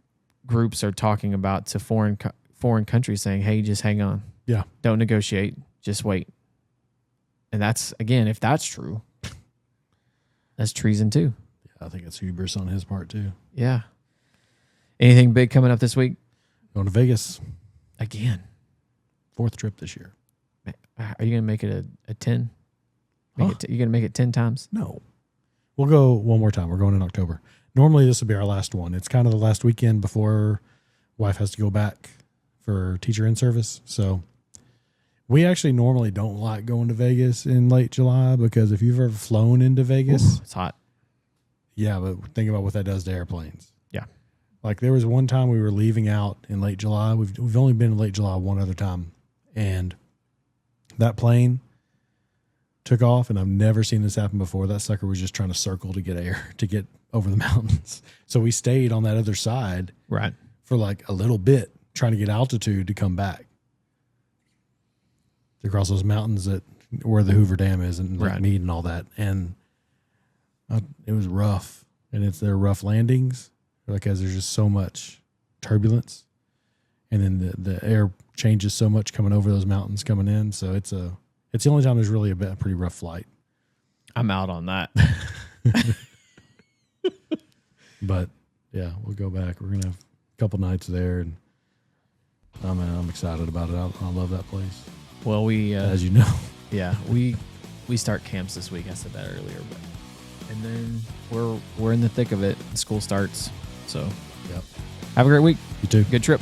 groups are talking about to foreign countries saying, hey, just hang on. Yeah. Don't negotiate. Just wait. And that's, again, if that's true, that's treason too. Yeah, I think it's hubris on his part too. Yeah. Anything big coming up this week? Going to Vegas. Again. 4th trip this year. Are you going to make it a 10? You're going to make it 10 times? No. We'll go one more time. We're going in October. Normally, this will be our last one. It's kind of the last weekend before wife has to go back for teacher in service. So we actually normally don't like going to Vegas in late July because if you've ever flown into Vegas, it's hot. Yeah, but think about what that does to airplanes. Yeah. Like there was one time we were leaving out in late July. We've only been in late July one other time. And that plane took off, and I've never seen this happen before. That sucker was just trying to circle to get air, to get over the mountains. So we stayed on that other side for like a little bit, trying to get altitude to come back. To cross those mountains where the Hoover Dam is and like Meade and all that. And it was rough. And they're rough landings. because there's just so much turbulence, and then the air changes so much coming over those mountains coming in. So it's the only time there's really a pretty rough flight. I'm out on that. But yeah, we'll go back. We're gonna have a couple nights there, and I'm excited about it. I love that place. Well, as you know, yeah, we start camps this week. I said that earlier, and then we're in the thick of it. School starts, so yep. Have a great week. You too. Good trip.